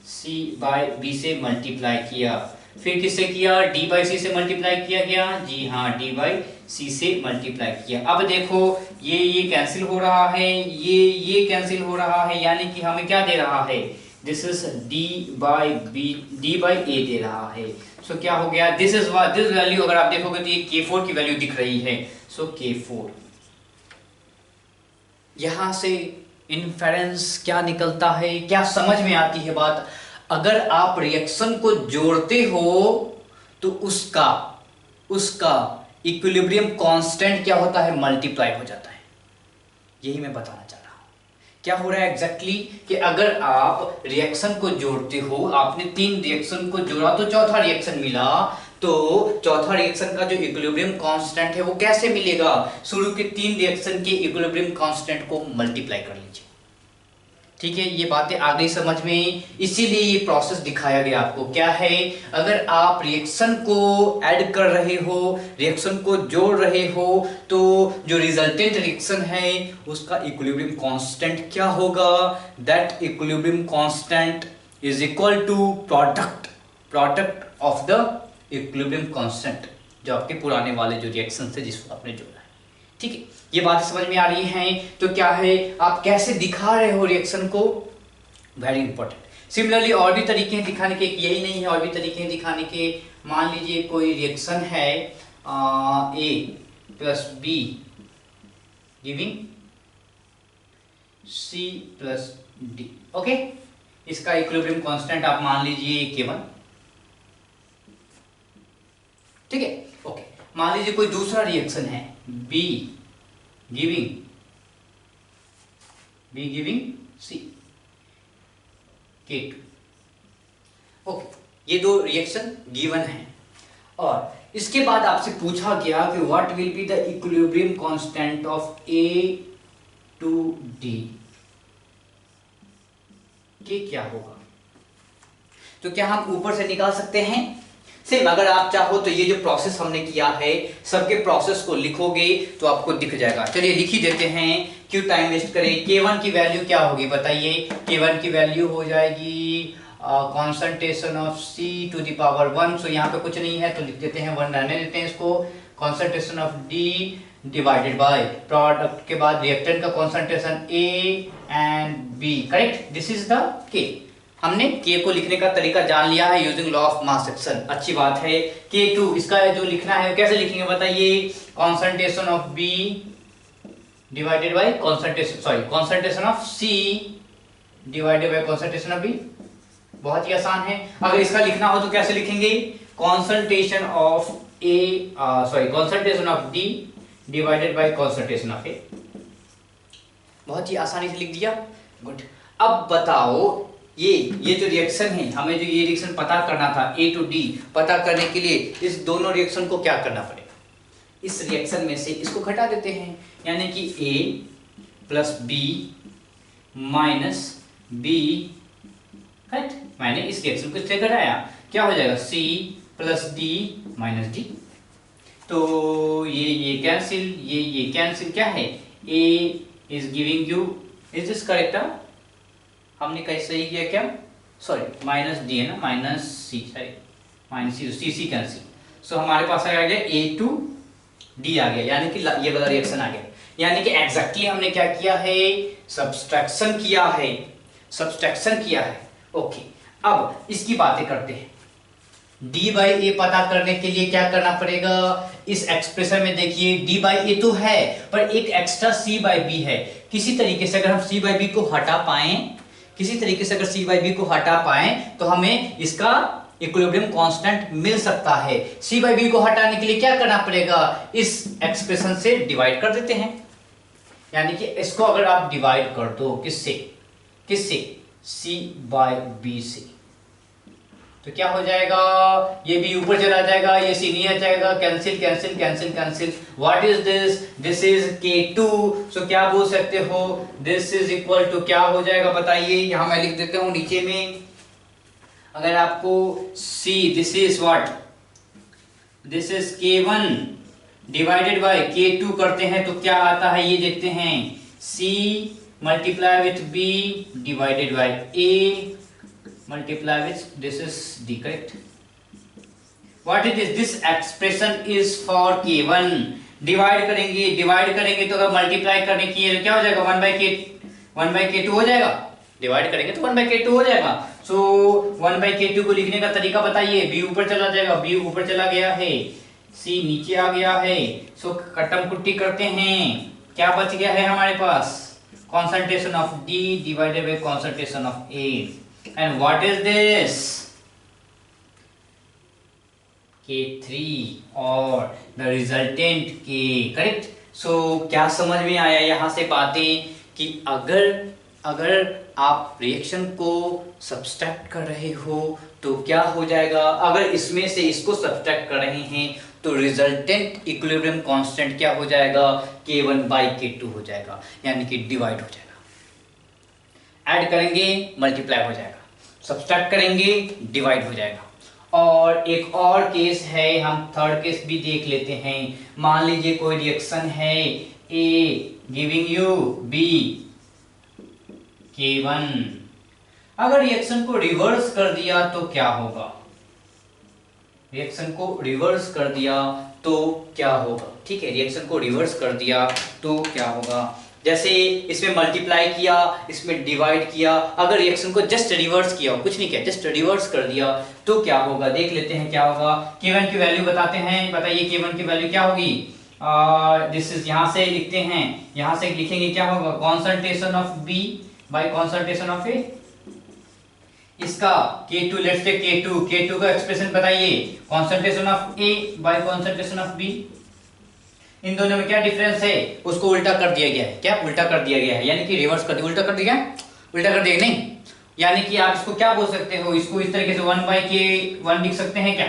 C बाई B से मल्टीप्लाई किया, फिर किससे किया, D बाई C से मल्टीप्लाई किया गया. जी हाँ, D बाई C से मल्टीप्लाई किया. अब देखो ये कैंसिल हो रहा है, ये कैंसिल हो रहा है, यानी कि हमें क्या दे रहा है, this is D by A दे रहा है. सो क्या हो गया, दिस वैल्यू अगर आप देखोगे तो ये K4 की वैल्यू दिख रही है. सो K4, यहां से इन्फेरेंस क्या निकलता है, क्या समझ में आती है बात. अगर आप रिएक्शन को जोड़ते हो तो उसका इक्विलिब्रियम कांस्टेंट क्या होता है, मल्टीप्लाई हो जाता है. यही मैं बताना चाह रहा हूं. क्या हो रहा है एग्जैक्टली कि अगर आप रिएक्शन को जोड़ते हो, आपने 3 रिएक्शन को जोड़ा तो चौथा रिएक्शन मिला, तो चौथा रिएक्शन का जो इक्विलिब्रियम कांस्टेंट है वो कैसे मिलेगा, शुरू के 3 रिएक्शन के इक्विलिब्रियम कांस्टेंट को मल्टीप्लाई कर लीजिए. ठीक है, ये बातें आ गई समझ में, इसीलिए ये प्रोसेस दिखाया गया आपको. क्या है, अगर आप रिएक्शन को ऐड कर रहे हो, रिएक्शन को जोड़ रहे हो, तो जो रिजल्टेंट रिएक्शन है उसका इक्विलिब्रियम कांस्टेंट क्या होगा, that equilibrium constant is equal to product of the equilibrium constant, जो आपके पुराने वाले जो रिएक्शन थे जिसको आपने जोड़ा है. ठीक है, ये बात समझ में आ रही है. तो क्या है, आप कैसे दिखा रहे हो रिएक्शन को, वेरी इंपॉर्टेंट. सिमिलरली और भी तरीके हैं दिखाने के, यही नहीं है, और भी तरीके हैं दिखाने के. मान लीजिए कोई रिएक्शन है A plus B giving C plus D. Okay, इसका इक्विलिब्रियम कांस्टेंट आप मान लीजिए K1. ठीक है, ओके. मान लीजिए कोई दूसरा रिएक्शन है B giving C K2. Okay, ये दो रिएक्शन गिवन है और इसके बाद आपसे पूछा गया कि what will be the equilibrium constant of A to D, कि क्या होगा। तो क्या हम ऊपर से निकाल सकते हैं? सेम अगर आप चाहो तो ये जो प्रोसेस हमने किया है सबके प्रोसेस को लिखोगे तो आपको दिख जाएगा। चलिए लिख ही देते हैं, क्यों टाइम वेस्ट करें। K1 की वैल्यू क्या होगी बताइए। K1 की वैल्यू हो जाएगी concentration of C to the power 1। सो यहाँ पे कुछ नहीं है तो लिख देते हैं 1, रहने देते हैं इसको। Concentration of D divided by product के बाद रिएक्टेंट का concentration A and B, correct. This is the K। हमने K को लिखने का तरीका जान लिया है using law of mass action, अच्छी बात है। K2 इसका जो लिखना है कैसे लिखेंगे बताइए। Concentration of B divided by concentration of C divided by concentration of B। बहुत ही आसान है। अगर इसका लिखना हो तो कैसे लिखेंगे। Concentration of concentration of D divided by concentration of A। बहुत ही आसानी से लिख दिया, गुड। अब बताओ ये जो रिएक्शन है, हमें जो ये रिएक्शन पता करना था A टू D, पता करने के लिए इस दोनों रिएक्शन को क्या करना पड़ेगा। इस रिएक्शन में से इसको घटा देते हैं, यानी कि A plus B minus B, correct. मैंने इस रिएक्शन को इससे घटाया, क्या हो जाएगा C plus D minus D। तो ये कैंसिल, ये कैंसिल, क्या है A is giving you, is this correct. हमने कैसे सही किया क्या, सॉरी माइनस डी है ना, माइनस सी, सॉरी माइनस सी कैंसिल। सो हमारे पास आ गया ए टू डी आ गया, यानी कि ये वाला रिएक्शन आ गया। यानी कि एग्जैक्टली हमने क्या किया है, सब्सट्रैक्शन किया है, सब्सट्रैक्शन किया है। ओके, अब इसकी बातें करते हैं। डी बाई ए पता करने के लिए क्या करना पड़ेगा। इस एक्सप्रेशन में देखिए डी बाई ए तो है, पर एक एक्स्ट्रा सी बाई बी है। किसी तरीके से अगर हम सी बाई बी को हटा पाए, किसी तरीके से अगर सी बाई बी को हटा पाए तो हमें इसका इक्विलिब्रियम कांस्टेंट मिल सकता है। सी बाई बी को हटाने के लिए क्या करना पड़ेगा, इस एक्सप्रेशन से डिवाइड कर देते हैं। यानी कि इसको अगर आप डिवाइड कर दो किससे, सी बाई बी से, तो क्या हो जाएगा, ये भी ऊपर चला जाएगा, ये सी नीचे जाएगा, cancel cancel cancel cancel. What is this, this is K2। सो क्या बोल सकते हो, दिस इज इक्वल टू क्या हो जाएगा बताइए। यहां मैं लिख देता हूं नीचे में, अगर आपको C, this is what, this is K1 divided by K2 करते हैं तो क्या आता है ये देखते हैं। C multiply with B divided by A multiply with this is D, correct. What it is, this expression is for K1। Divide करेंगे तो अगर मल्टीप्लाई करने की तो क्या हो जाएगा, 1 by K2 हो जाएगा। डिवाइड करेंगे तो 1 by K2 हो जाएगा। सो 1 by K2 को लिखने का तरीका बताइए। B ऊपर चला जाएगा, B ऊपर चला गया है, C नीचे आ गया है। सो कटम कुट्टी करते हैं, क्या बच गया है हमारे पास, concentration of D divided by concentration of A। And what is this, K3 और the resultant K, correct। so क्या समझ में आया यहाँ से बातें कि अगर आप रिएक्शन को सब्सट्रैक्ट कर रहे हो तो क्या हो जाएगा, अगर इसमें से इसको सब्सट्रैक्ट कर रहे हैं तो रिजल्टेंट इक्विलिब्रियम कांस्टेंट क्या हो जाएगा, K1 by K2 हो जाएगा, यानी कि डिवाइड हो जाएगा। ऐड करेंगे मल्टीप्लाई हो जाएगा, सब्सट्रैक्ट करेंगे डिवाइड हो जाएगा। और एक और केस है, हम थर्ड केस भी देख लेते हैं। मान लीजिए कोई रिएक्शन है, A giving you B K1, अगर रिएक्शन को रिवर्स कर दिया तो क्या होगा, रिएक्शन को रिवर्स कर दिया तो क्या होगा, ठीक है। रिएक्शन को रिवर्स कर दिया तो क्या होगा, जैसे इसमें मल्टीप्लाई किया, इसमें डिवाइड किया, अगर रिएक्शन को जस्ट रिवर्स किया, कुछ नहीं किया, जस्ट रिवर्स कर दिया तो क्या होगा, देख लेते हैं क्या होगा। K1 की वैल्यू बताते हैं, बताइए K1 की वैल्यू क्या होगी। दिस इज, यहां से लिखते हैं, यहां से लिखेंगे क्या होगा, concentration of B by concentration of A। इसका K2, लेट्स टेक K2 का एक्सप्रेशन बताइए, concentration of A bye concentration of B। इन दोनों में क्या डिफरेंस है, उसको उल्टा कर दिया गया है। क्या उल्टा कर दिया गया है, यानी कि रिवर्स कर दिया, उल्टा कर दिया, उल्टा कर दिया नहीं, यानी कि आप इसको क्या बोल सकते हो, इसको इस तरीके से 1 by K1 लिख सकते हैं क्या,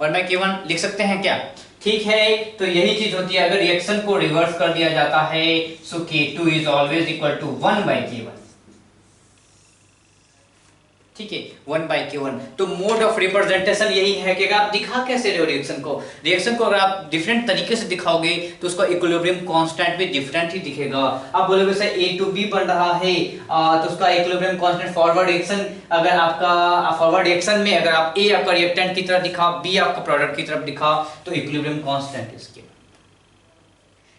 1/k1 लिख सकते हैं क्या? ठीक है, तो यही चीज होती है अगर रिएक्शन को रिवर्स कर दिया जाता है, so K2 is always equal to 1/k1। ठीक है, 1/k1। तो मोड ऑफ रिप्रेजेंटेशन यही है कि अगर आप दिखा कैसे रहे हो रिएक्शन को अगर आप डिफरेंट तरीके से दिखाओगे तो उसका इक्विलिब्रियम कांस्टेंट भी डिफरेंट ही दिखेगा। आप बोलोगे सर A to B बन रहा है, तो उसका इक्विलिब्रियम कांस्टेंट फॉरवर्ड रिएक्शन, अगर आपका फॉरवर्ड रिएक्शन में अगर आप A आपका रिएक्टेंट की तरफ दिखा, B आपका प्रोडक्ट की तरफ दिखा, तो इक्विलिब्रियम कांस्टेंट इसके।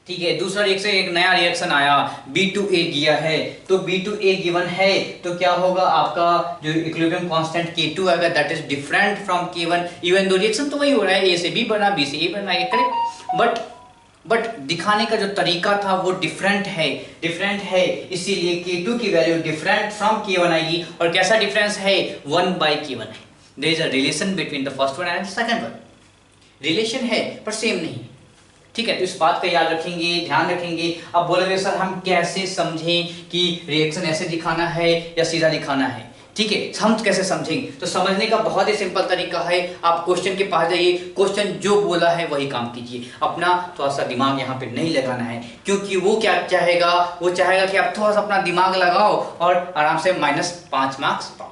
ठीक है, दूसरा रिएक्शन, एक नया रिएक्शन आया, B2A दिया है, तो B2A गिवन है, तो क्या होगा आपका जो इक्विलिब्रियम कांस्टेंट K2 आएगा, that is different from K1। Even though reaction तो वही हो रहा है, A से B बना, B से A बना, ये करेक्ट, बट दिखाने का जो तरीका था वो डिफरेंट है, इसीलिए K2 की वैल्यू डिफरेंट फ्रॉम K1 आएगी। और कैसा डिफरेंस है? 1/K1 है। There is a relation between the first one and second one, relation है पर सेम नहीं। ठीक है, तो इस बात का याद रखेंगे, ध्यान रखेंगे। अब बोलोगे सर हम कैसे समझें कि रिएक्शन ऐसे दिखाना है या सीधा दिखाना है? ठीक है, हम कैसे समझेंगे? तो समझने का बहुत ही सिंपल तरीका है, आप क्वेश्चन के पास जाइए, क्वेश्चन जो बोला है वही काम कीजिए, अपना थोड़ा सा दिमाग यहाँ पे नहीं लगाना है, क्योंकि वो क्या चाहेगा, वो चाहेगा कि आप थोड़ा सा अपना दिमाग लगाओ और आराम से -5 मार्क्स पाओ।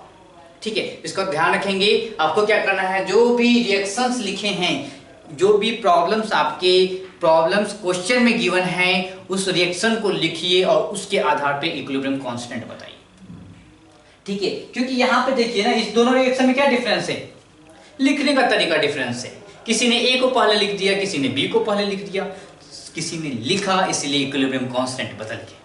ठीक है, इसका ध्यान रखेंगे। आपको क्या करना है, जो भी रिएक्शंस लिखे हैं, जो भी प्रॉब्लम्स आपके प्रॉब्लम्स क्वेश्चन में गिवन हैं, उस रिएक्शन को लिखिए और उसके आधार पे इक्विलिब्रियम कांस्टेंट बताइए। ठीक है, क्योंकि यहां पे देखिए ना, इस दोनों रिएक्शन में क्या डिफरेंस है? लिखने का तरीका डिफरेंस है। किसी ने A को पहले लिख दिया, किसी ने B को पहले लिख दिया, किसी ने लिखा, इसलिए इक्विलिब्रियम कांस्टेंट बदल गया।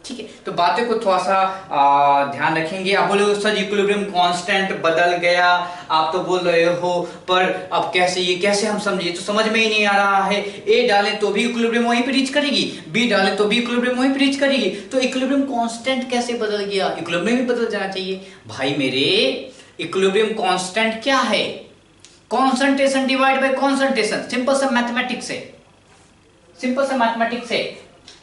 ठीक है, तो बातें को थोड़ा सा ध्यान रखेंगे। आप बोलोगे सर इक्विलिब्रियम कांस्टेंट बदल गया, आप तो बोल रहे हो, पर अब कैसे, ये कैसे हम समझे? तो समझ में ही नहीं आ रहा है। A डालें तो भी इक्विलिब्रियम वहीं पे रीच करेगी, B डालें तो भी इक्विलिब्रियम वहीं पे रीच करेगी, तो इक्विलिब्रियम कांस्टेंट कैसे बदल गया? इक्विलिब्रियम भी बदल जाना चाहिए भाई मेरे। इक्विलिब्रियम कांस्टेंट क्या है? Concentration divide by concentration, simple सा मैथमेटिक्स है, सिंपल सा मैथमेटिक्स है।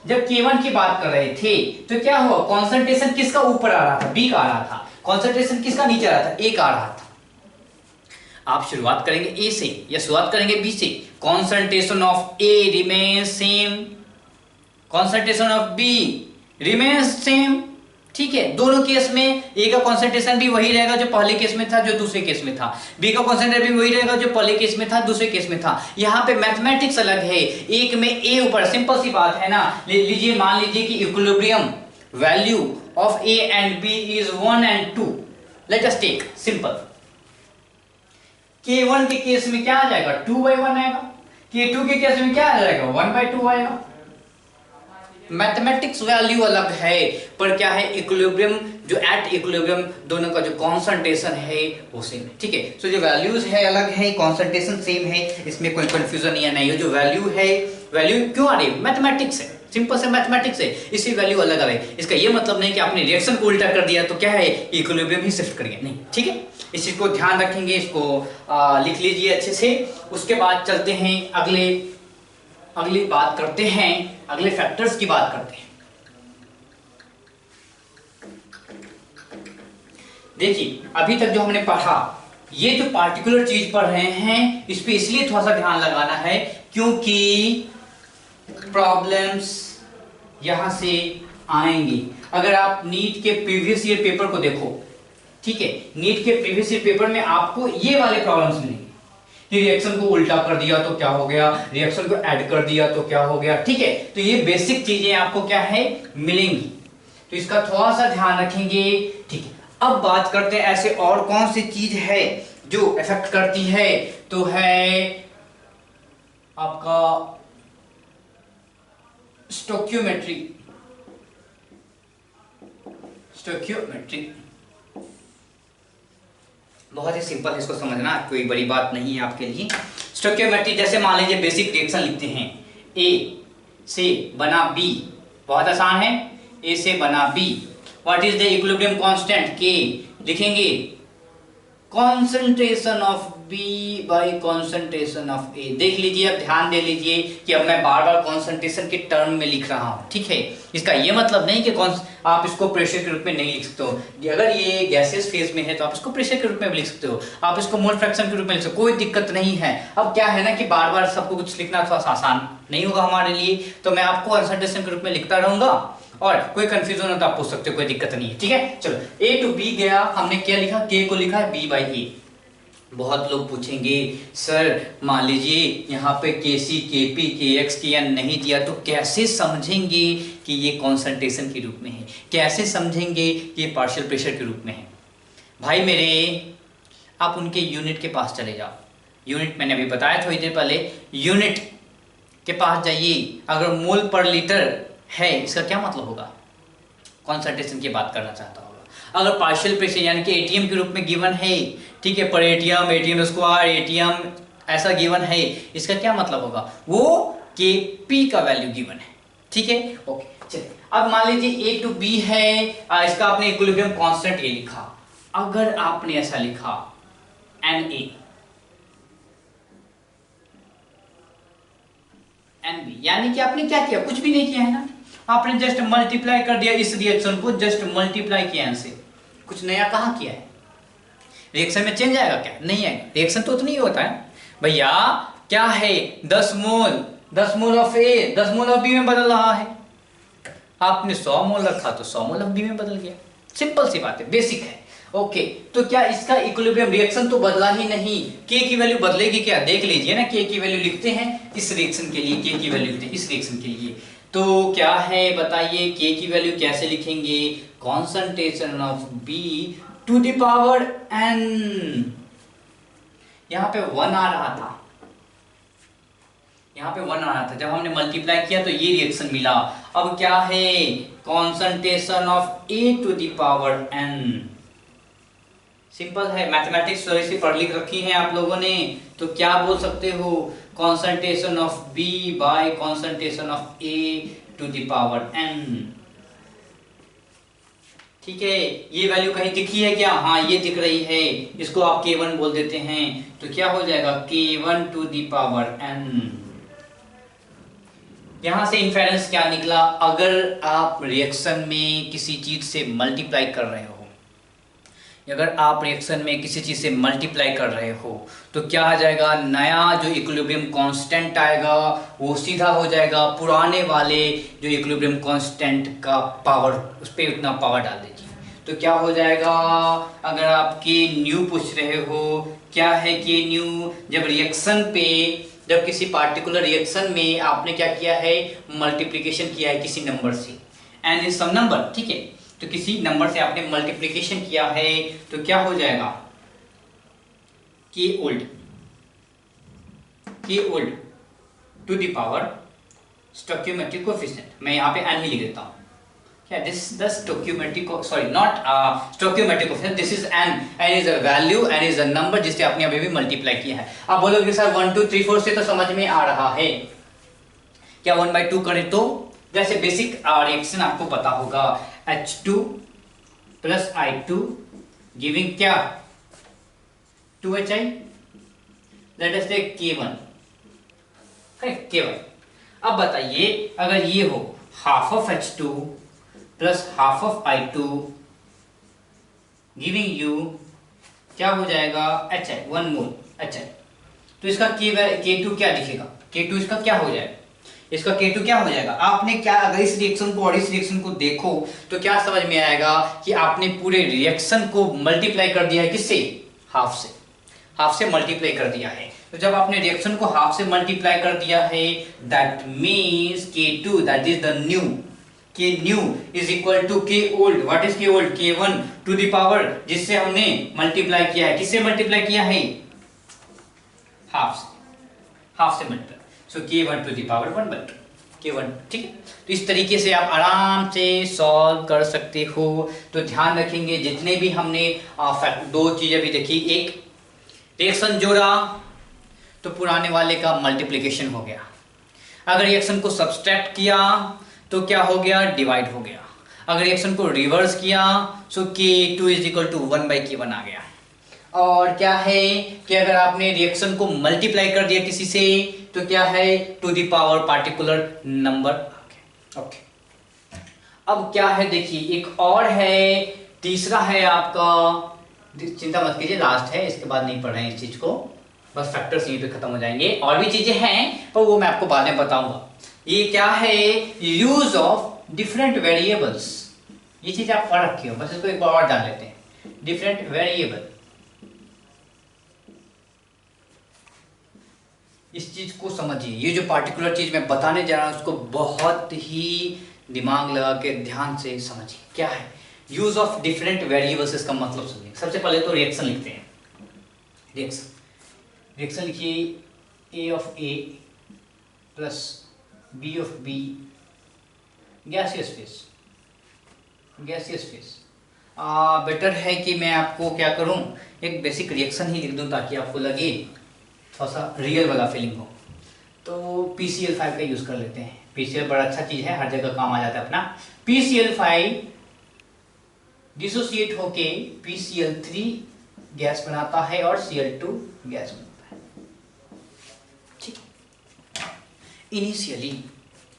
जब K1 की बात कर रहे थे तो क्या हुआ, कॉन्सेंट्रेशन किसका ऊपर आ रहा था? B का आ रहा था। कॉन्सेंट्रेशन किसका नीचे आ रहा था? A का आ रहा था। आप शुरुआत करेंगे A से या शुरुआत करेंगे B से? Concentration of A remains same, concentration of B remains same. ठीक है, दोनों केस में A का कॉन्सेंट्रेशन भी वही रहेगा जो पहले केस में था, जो दूसरे केस में था। B का कॉन्सेंट्रेशन भी वही रहेगा जो पहले केस में था, दूसरे केस में था। यहाँ पे मैथमेटिक्स अलग है, एक में A ऊपर, सिंपल सी बात है ना। लीजिए, मान लीजिए कि equilibrium value of A and B is 1 and 2। Let us take simple, K1 के केस में क्या आ जाएगा? 2/1 आएगा। K2 के केस में क्या आ जाएगा? 1/2 आएगा। मैथमेटिक्स वैल्यू अलग है, पर क्या है, इक्विलिब्रियम जो एट इक्विलिब्रियम दोनों का जो कॉन्सेंट्रेशन है वो सेम है। ठीक है, सो जो वैल्यूज है अलग है, कॉन्सेंट्रेशन सेम है, इसमें कोई कंफ्यूजन नहीं है। जो वैल्यू है, वैल्यू क्यों आ रही है? मैथमेटिक्स है, सिंपल से मैथमेटिक्स है, इसकी वैल्यू अलग अलग है। इसका ये मतलब नहीं कि आपने रिएक्शन को उल्टा कर दिया तो क्या है, इक्विलिब्रियम ही शिफ्ट कर गया, नहीं। ठीक है, इस चीज को ध्यान रखेंगे, इसको लिख लीजिए अच्छे से। उसके बाद चलते हैं अगली बात करते हैं, अगले फैक्टर्स की बात करते हैं। देखिए, अभी तक जो हमने पढ़ा, ये जो पार्टिकुलर चीज पढ़ रहे हैं, इस पे इसलिए थोड़ा सा ध्यान लगाना है क्योंकि प्रॉब्लम्स यहां से आएंगी। अगर आप नीट के प्रीवियस ईयर पेपर को देखो, ठीक है, नीट के प्रीवियस ईयर पेपर में आपको ये वाले प्रॉब्लम्स मिलेंगे कि रिएक्शन को उल्टा कर दिया तो क्या हो गया, रिएक्शन को ऐड कर दिया तो क्या हो गया। ठीक है, तो ये बेसिक चीजें आपको क्या है, मिलेंगी, तो इसका थोड़ा सा ध्यान रखेंगे। ठीक है, अब बात करते हैं ऐसे और कौन सी चीज है जो इफेक्ट करती है, तो है आपका स्टोक्योमेट्री। बहुत ही सिंपल है, इसको समझना कोई बड़ी बात नहीं है आपके लिए। स्टोक्योमेट्री, जैसे मान लीजिए बेसिक रिएक्शन लिखते हैं, ए से बना बी, बहुत आसान है, ए से बना B, what is the equilibrium constant K, लिखेंगे concentration of B by concentration of A। देख लीजिए, अब ध्यान दे लीजिए कि अब मैं बार बार कॉन्सेंट्रेशन के टर्म में लिख रहा हूँ, ठीक है। इसका ये मतलब नहीं कि आप इसको प्रेशर के रूप में नहीं लिख सकते हो। अगर ये गैसियस फेज में है तो आप इसको प्रेशर के रूप में भी लिख सकते हो, आप इसको मोल फ्रैक्शन के रूप में लिख सकते हो, कोई दिक्कत नहीं है। अब क्या है ना कि बार बार सबको कुछ लिखना थोड़ा आसान नहीं होगा हमारे लिए, तो मैं आपको कॉन्सेंट्रेशन के रूप में लिखता रहूंगा, और कोई कंफ्यूजन हो तो आप पूछ सकते हो, कोई दिक्कत नहीं है, ठीक है। चलो A टू B गया, हमने क्या लिखा, K को लिखा है B बाई A। बहुत लोग पूछेंगे सर मान लीजिए यहाँ पे KC KP KX KN नहीं दिया तो कैसे समझेंगे कि ये कॉन्सेंट्रेशन के रूप में है, कैसे समझेंगे कि ये पार्शियल प्रेशर के रूप में है। भाई मेरे, आप उनके यूनिट के पास चले जाओ। यूनिट मैंने अभी बताया थोड़ी देर पहले, यूनिट के पास जाइए। अगर मोल पर लीटर है इसका क्या मतलब होगा, कॉन्सेंट्रेशन की बात करना चाहता होगा। अगर पार्शियल प्रेशर यानी कि एटीएम के रूप में गिवन है, ठीक है, पर एटीएम, एटीएम स्क्वायर, एटीएम ऐसा गिवन है, इसका क्या मतलब होगा, वो Kp का वैल्यू गिवन है, ठीक है। ओके चलिए, अब मान लीजिए A टू B है, इसका आपने इक्विलिब्रियम कांस्टेंट ये लिखा। अगर आपने ऐसा लिखा Na NB, यानी कि आपने क्या किया, कुछ भी नहीं किया है ना, आपने जस्ट मल्टीप्लाई कर दिया इस रिएक्शन को, जस्ट मल्टीप्लाई किया इनसे, कुछ नया कहाँ किया है। रिएक्शन में चेंज आएगा क्या, नहीं आएगा। रिएक्शन तो उतना ही होता है भैया, क्या है 10 mole of A 10 mole of B में बदल रहा है। आपने 100 मोल रखा तो 100 मोल ऑफ B में बदल गया, सिंपल सी बात है, बेसिक है। ओके तो क्या इसका इक्विलिब्रियम रिएक्शन तो बदला ही नहीं, K की वैल्यू बदलेगी क्या, देख लीजिए ना, K की वैल्यू लिखते हैं इस रिएक्शन के लिए, K की वैल्यू लिखते हैं इस रिएक्शन के लिए, तो क्या है बताइए, K की वैल्यू कैसे लिखेंगे, concentration of B to the power n। यहां पे 1 आ रहा था, यहाँ पे 1 आ रहा था, जब हमने मल्टीप्लाई किया तो ये रिएक्शन मिला। अब क्या है, concentration of A to the power n। Simple है, मैथमेटिक्स थोड़ी सी पढ़ लिख रखी है आप लोगों ने, तो क्या बोल सकते हो, concentration of B by concentration of A to the power n, ठीक है। ये वैल्यू कहीं दिखी है क्या, हाँ ये दिख रही है, इसको आप K1 बोल देते हैं, तो क्या हो जाएगा K1 to the power n। यहां से इन्फेरेंस क्या निकला, अगर आप रिएक्शन में किसी चीज से मल्टीप्लाई कर रहे हो, अगर आप रिएक्शन में किसी चीज से मल्टीप्लाई कर रहे हो तो क्या आ जाएगा, नया जो इक्विलिब्रियम कांस्टेंट आएगा वो सीधा हो जाएगा पुराने वाले जो इक्विलिब्रियम कांस्टेंट का पावर, उस पर उतना पावर डाल दीजिए, तो क्या हो जाएगा। अगर आप के न्यू पूछ रहे हो, क्या है के न्यू, जब रिएक्शन पे, जब किसी पार्टिकुलर रिएक्शन में आपने क्या किया है, मल्टीप्लिकेशन किया है किसी नंबर से, एन इज सम नंबर, ठीक है, तो किसी नंबर से आपने मल्टीप्लिकेशन किया है तो क्या हो जाएगा, K old to the power stoichiometric coefficient, मैं यहाँ पे एन ही लिख देता हूँ, क्या this the stoichiometric, sorry not stoichiometric coefficient, this is n is a value, n is a number जिससे आपने अभी भी मल्टीप्लाई किया है। आप बोलोगे सर 1 2 3 4 से तो समझ में आ रहा है, क्या 1/2 करें तो, जैसे बेसिक रिएक्शन आपको पता होगा, H2 प्लस I2 गिविंग क्या 2HI, late us take K1, correct K1। अब बताइए अगर ये हो half of H2 plus half of I2 giving you क्या हो जाएगा HI 1 मोल HI, तो इसका K2 क्या दिखेगा, K2 इसका क्या हो जाएगा, इसका K2 क्या हो जाएगा। आपने क्या, अगर इस रिएक्शन को और इस रिएक्शन को देखो तो क्या समझ में आएगा कि आपने पूरे रिएक्शन को मल्टीप्लाई कर दिया है किससे, हाफ से मल्टीप्लाई कर दिया है। तो जब आपने रिएक्शन को हाफ से मल्टीप्लाई कर दिया है, that means K2 that is the new, K new is equal to K old, what is K old, K1 to the power, जिससे हमने मल्टीप्लाई किया है, किससे मल्टीप्लाई किया है, हाफ से multiply, so K1 to the power 1/2 K1, ठीक है। तो इस तरीके से आप आराम से सॉल्व कर सकते हो। तो ध्यान रखेंगे, जितने भी हमने दो चीजें भी देखी, एक रिएक्शन जोड़ा तो पुराने वाले का मल्टीप्लिकेशन हो गया, अगर रिएक्शन को सब्सट्रैक्ट किया तो क्या हो गया, डिवाइड हो गया, अगर रिएक्शन को रिवर्स किया so K2 is equal to 1/K1 आ गया। और क्या है कि अगर आपने रिएक्शन को मल्टीप्लाई कर दिया किसी से तो क्या है, to the power particular number. Okay, अब क्या है देखिए, एक और है, तीसरा है आपका, चिंता मत कीजिए लास्ट है, इसके बाद नहीं पढ़ रहे हैं इस चीज को, बस फैक्टर्स यहीं पे खत्म हो जाएंगे। और भी चीजें हैं पर वो मैं आपको बाद में बताऊंगा। ये क्या है, यूज ऑफ डिफरेंट वेरिएबल्स। ये चीज आप पढ़ रखी हो, बस इसको एक बार और जान लेते हैं। डिफरेंट वेरिएबल, इस चीज को समझिए। ये जो पार्टिकुलर चीज मैं बताने जा रहा हूं उसको बहुत ही दिमाग लगा के ध्यान से समझिए। क्या है यूज ऑफ डिफरेंट वेरिएबल्स, इसका मतलब समझिए। सबसे पहले तो रिएक्शन लिखते हैं। रिएक्शन लिखिए, A of A plus B of B, gaseous phase, gaseous phase. Better है कि मैं आपको क्या करूं, एक बेसिक रिएक्शन ही लिख दूं ताकि आपको लगे थोड़ा सा रियल वाला फीलिंग हो। तो PCl5 का यूज कर लेते हैं। PCl बड़ा अच्छा चीज है, हर जगह काम आ जाता है अपना। PCl5 डिसोसिएट होके PCl3 गैस बनाता है और Cl2 गैस बनाता है। ठीक,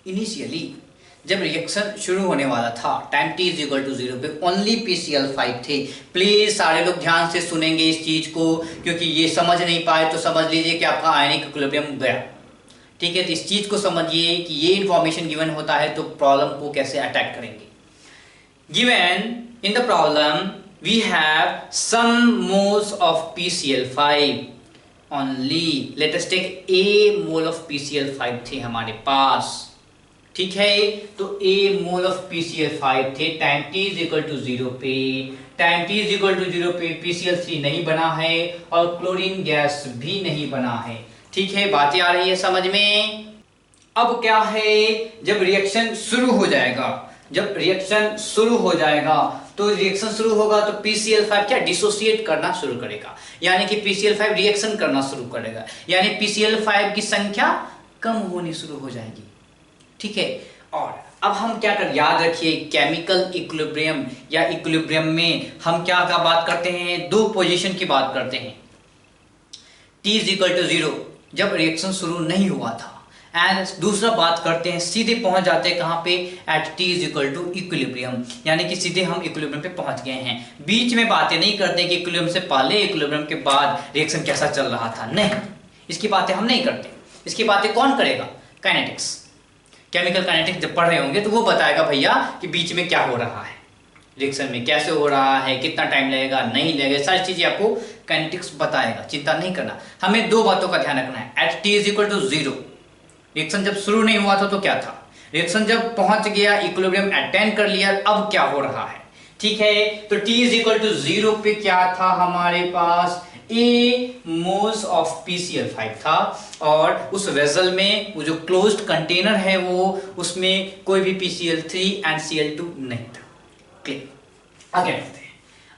इनिशियली जब रिएक्शन शुरू होने वाला था, time t is equal to 0 पे ओनली PCl5 थे। प्लीज सारे लोग ध्यान से सुनेंगे इस चीज को, क्योंकि ये समझ नहीं पाए तो समझ लीजिए कि आपका आयनिक इक्विलिब्रियम गया। ठीक है, तो इस चीज को समझिए कि ये इंफॉर्मेशन गिवन होता है तो प्रॉब्लम को कैसे अटैक करेंगे। Given in the problem we have some moles of PCl5 only, let us take a mole of PCl5 थे हमारे पास। ठीक है, तो a मोल ऑफ PCl5 थे, time t is equal to 0 पे, time t is equal to 0 पे PCl3 नहीं बना है और क्लोरीन गैस भी नहीं बना है। ठीक है, बातें आ रही है समझ में। अब क्या है, जब रिएक्शन शुरू हो जाएगा, जब रिएक्शन शुरू हो जाएगा तो रिएक्शन शुरू होगा तो PCl5 क्या डिसोसिएट करना शुरू करेगा, यानी कि PCl5 रिएक्शन करना शुरू करेगा, यानी PCl5 की संख्या कम होनी शुरू हो जाएगी। ठीक है, और अब हम क्या कर, याद रखिए केमिकल इक्विलिब्रियम या इक्विलिब्रियम में हम क्या का बात करते हैं, दो पोजीशन की बात करते हैं। t इज इक्वल टू 0 जब रिएक्शन शुरू नहीं हुआ था, एंड दूसरा बात करते हैं सीधे पहुंच जाते हैं कहां पे, at t is equal to equilibrium, यानी कि सीधे हम इक्विलिब्रियम पे पहुंच गए हैं। बीच में बातें नहीं करते कि इक्विलिब्रियम से पहले इक्विलिब्रियम के बाद रिएक्शन कैसा चल रहा था, नहीं, इसकी बातें हम नहीं करते। इसकी बातें कौन करेगा, काइनेटिक्स, केमिकल काइनेटिक्स जब पढ़ रहे होंगे तो वो बताएगा भैया कि बीच में क्या हो रहा है, रिएक्शन में कैसे हो रहा है, कितना टाइम लगेगा, नहीं लगेगा, सारी चीजें आपको काइनेटिक्स बताएगा, चिंता नहीं करना। हमें दो बातों का ध्यान रखना है। At t is equal to 0 reaction जब शुरू नहीं हुआ था तो क्या था, रिएक्शन जब पहुंच गया इक्विलिब्रियम अटेन कर लिया, अब क्या हो रहा है। ठीक है, तो t इज इक्वल टू 0 पे क्या था हमारे पास, a मोल्स ऑफ PCl5 था, और उस वेसल में वो जो क्लोज्ड कंटेनर है वो, उसमें कोई भी PCl3 एंड Cl2 नहीं था। क्लियर, आगे बढ़ते हैं।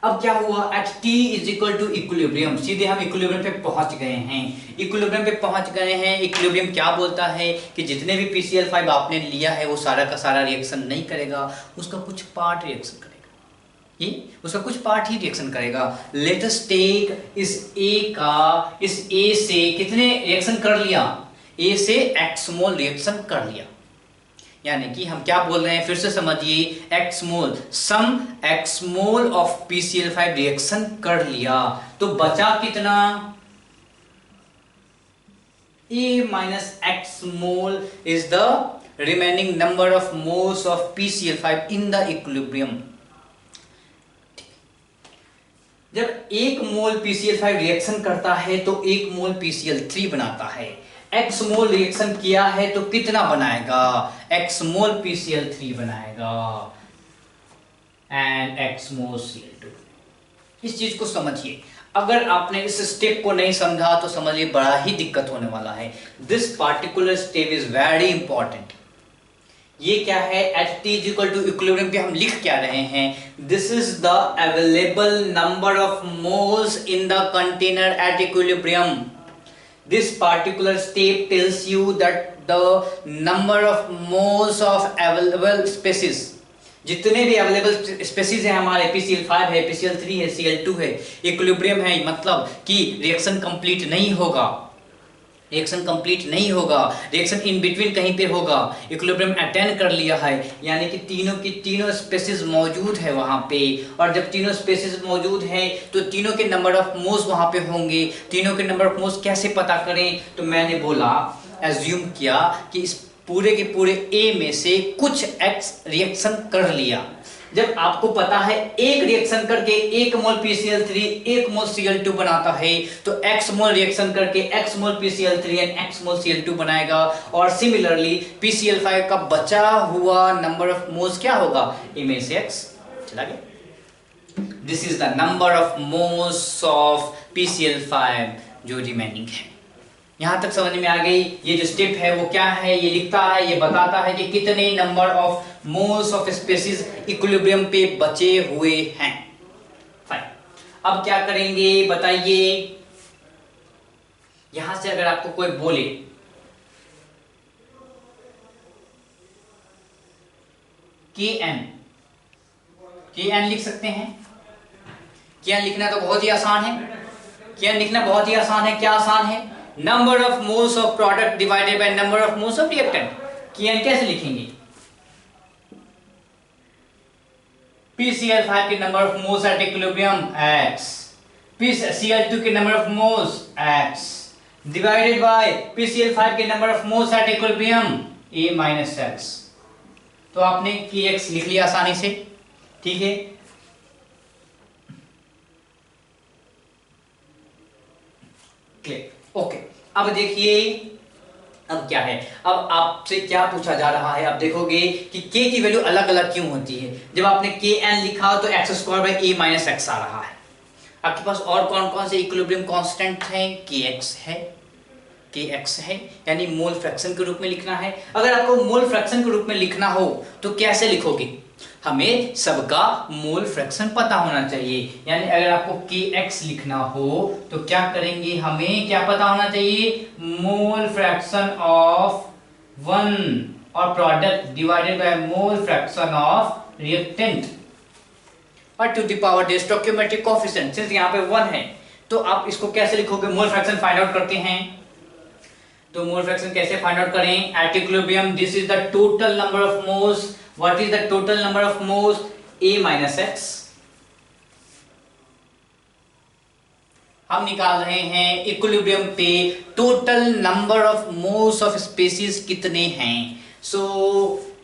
अब क्या हुआ, at t is equal to equilibrium, सीधे हम इक्विलिब्रियम पे पहुंच गए हैं। इक्विलिब्रियम पे पहुंच गए हैं, इक्विलिब्रियम क्या बोलता है कि जितने भी PCl5 आपने लिया है वो सारा का सारा रिएक्शन नहीं करेगा, उसका कुछ पार्ट रिएक्शन करेगा, ये उसका कुछ पार्ट ही रिएक्शन करेगा। लेट अस टेक इस A से कितने रिएक्शन कर लिया, A से x मोल रिएक्शन कर लिया, यानी कि हम क्या बोल रहे हैं, फिर से समझिए, x mole, some x mole of PCl5 reaction कर लिया, तो बचा कितना, A minus x mole is the remaining number of moles of PCl5 in the equilibrium। जब एक मोल PCl5 रिएक्शन करता है तो एक मोल PCl3 बनाता है। x मोल रिएक्शन किया है तो कितना बनाएगा, x मोल PCl3 बनाएगा एंड x मोल Cl2। इस चीज को समझिए, अगर आपने इस स्टेप को नहीं समझा तो समझिए बड़ा ही दिक्कत होने वाला है। This particular step is very important. ये क्या है, at t is equal to equilibrium पे हम लिख क्या रहे हैं, this is the available number of moles in the container at equilibrium. This particular step tells you that the number of moles of available species, जितने भी available species है हमारे, PCl5 है, PCl3 है, Cl2 है, इक्विलिब्रियम है, मतलब कि रिएक्शन कंप्लीट नहीं होगा, रिएक्शन कंप्लीट नहीं होगा, रिएक्शन इन बिटवीन कहीं पे होगा, इक्विलिब्रियम अटेन कर लिया है, यानी कि तीनों की तीनों स्पेसीज मौजूद है वहां पे। और जब तीनों स्पेसीज मौजूद है तो तीनों के नंबर ऑफ मोल्स वहां पे होंगे। तीनों के नंबर ऑफ मोल्स कैसे पता करें? तो मैंने बोला, एज्यूम किया कि इस पूरे के पूरे ए में से कुछ एक्स रिएक्शन कर लिया। जब आपको पता है एक रिएक्शन करके 1 मोल PCl3 1 मोल Cl2 बनाता है, तो x मोल रिएक्शन करके x mole PCl3 and x mole Cl2 बनाएगा। और सिमिलरली PCl5 का बचा हुआ नंबर ऑफ मोल्स क्या होगा? a में से x चला गया। This is the number of moles of PCl5 जो रिमेनिंग है। यहां तक समझ में आ गई? ये जो स्टेप है वो क्या है? ये लिखता है, ये बताता है कि कितने number of moles of species equilibrium पे बचे हुए हैं। फाइन, अब क्या करेंगे बताइए? यहां से अगर आपको कोई बोले Kn लिख सकते हैं। Kn लिखना तो बहुत ही आसान है, Kn लिखना बहुत ही आसान है। क्या आसान है? Number of moles of product divided by number of moles of reactant. Kn कैसे लिखेंगे? PCl5 के number of moles at equilibrium x, Cl2 के number of moles x divided by PCl5 के number of moles at equilibrium a minus x। तो आपने Kx लिख लिया आसानी से, ठीक है। Clear, okay. अब देखिए अब क्या है, अब आपसे क्या पूछा जा रहा है। अब देखोगे कि k की वैल्यू अलग अलग क्यों होती है। जब आपने Kn लिखा तो x² a माइनस x आ रहा है। आपके पास और कौन कौन से इक्विलिब्रियम कांस्टेंट हैं? kx है, यानी मोल फ्रैक्शन के रूप में लिखना है। अगर आपको मोल फ्रैक्शन के रूप में लिखना हो तो कैसे लिखोगे? हमें सबका मोल फ्रैक्शन पता होना चाहिए। यानी अगर आपको kx लिखना हो तो क्या करेंगे? हमें क्या पता होना चाहिए? मोल फ्रैक्शन ऑफ वन और product divided by mole fraction of reactant और to the power the stoichiometric coefficient. Since यहाँ पे 1 है तो आप इसको कैसे लिखोगे? मोल फ्रैक्शन फाइंड आउट करते हैं। तो मोल फ्रैक्शन कैसे फाइंड आउट करें? At equilibrium this is the total number of moles. What is the total number of moles? a minus x। हम निकाल रहे हैं इक्विलिब्रियम पे total number of moles of species कितने हैं। सो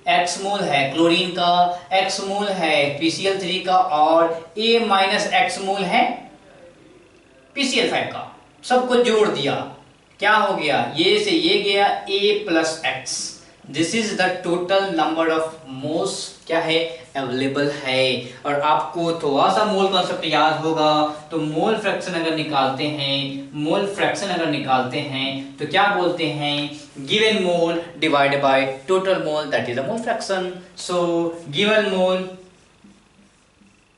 x मोल है क्लोरीन का, x मोल है PCl3 का और a माइनस x मोल है PCl5 का। सबको जोड़ दिया, क्या हो गया? ये से ये गया a plus x। This is the total number of moles क्या है? अवेलेबल है। और आपको थोड़ा सा मोल कॉन्सेप्ट याद होगा तो मोल फ्रैक्शन अगर निकालते हैं तो क्या बोलते हैं? Given mole divided by total mole, that is the mole fraction. So given mole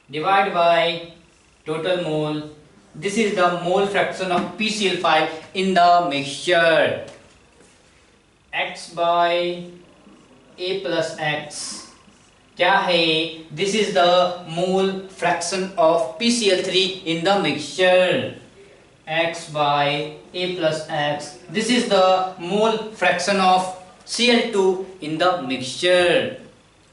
divide by total mole, this is the mole fraction of PCl5 in the mixture। x by a plus x क्या है? this is the mole fraction of PCl3 in the mixture। x by a plus x, this is the mole fraction of Cl2 in the mixture।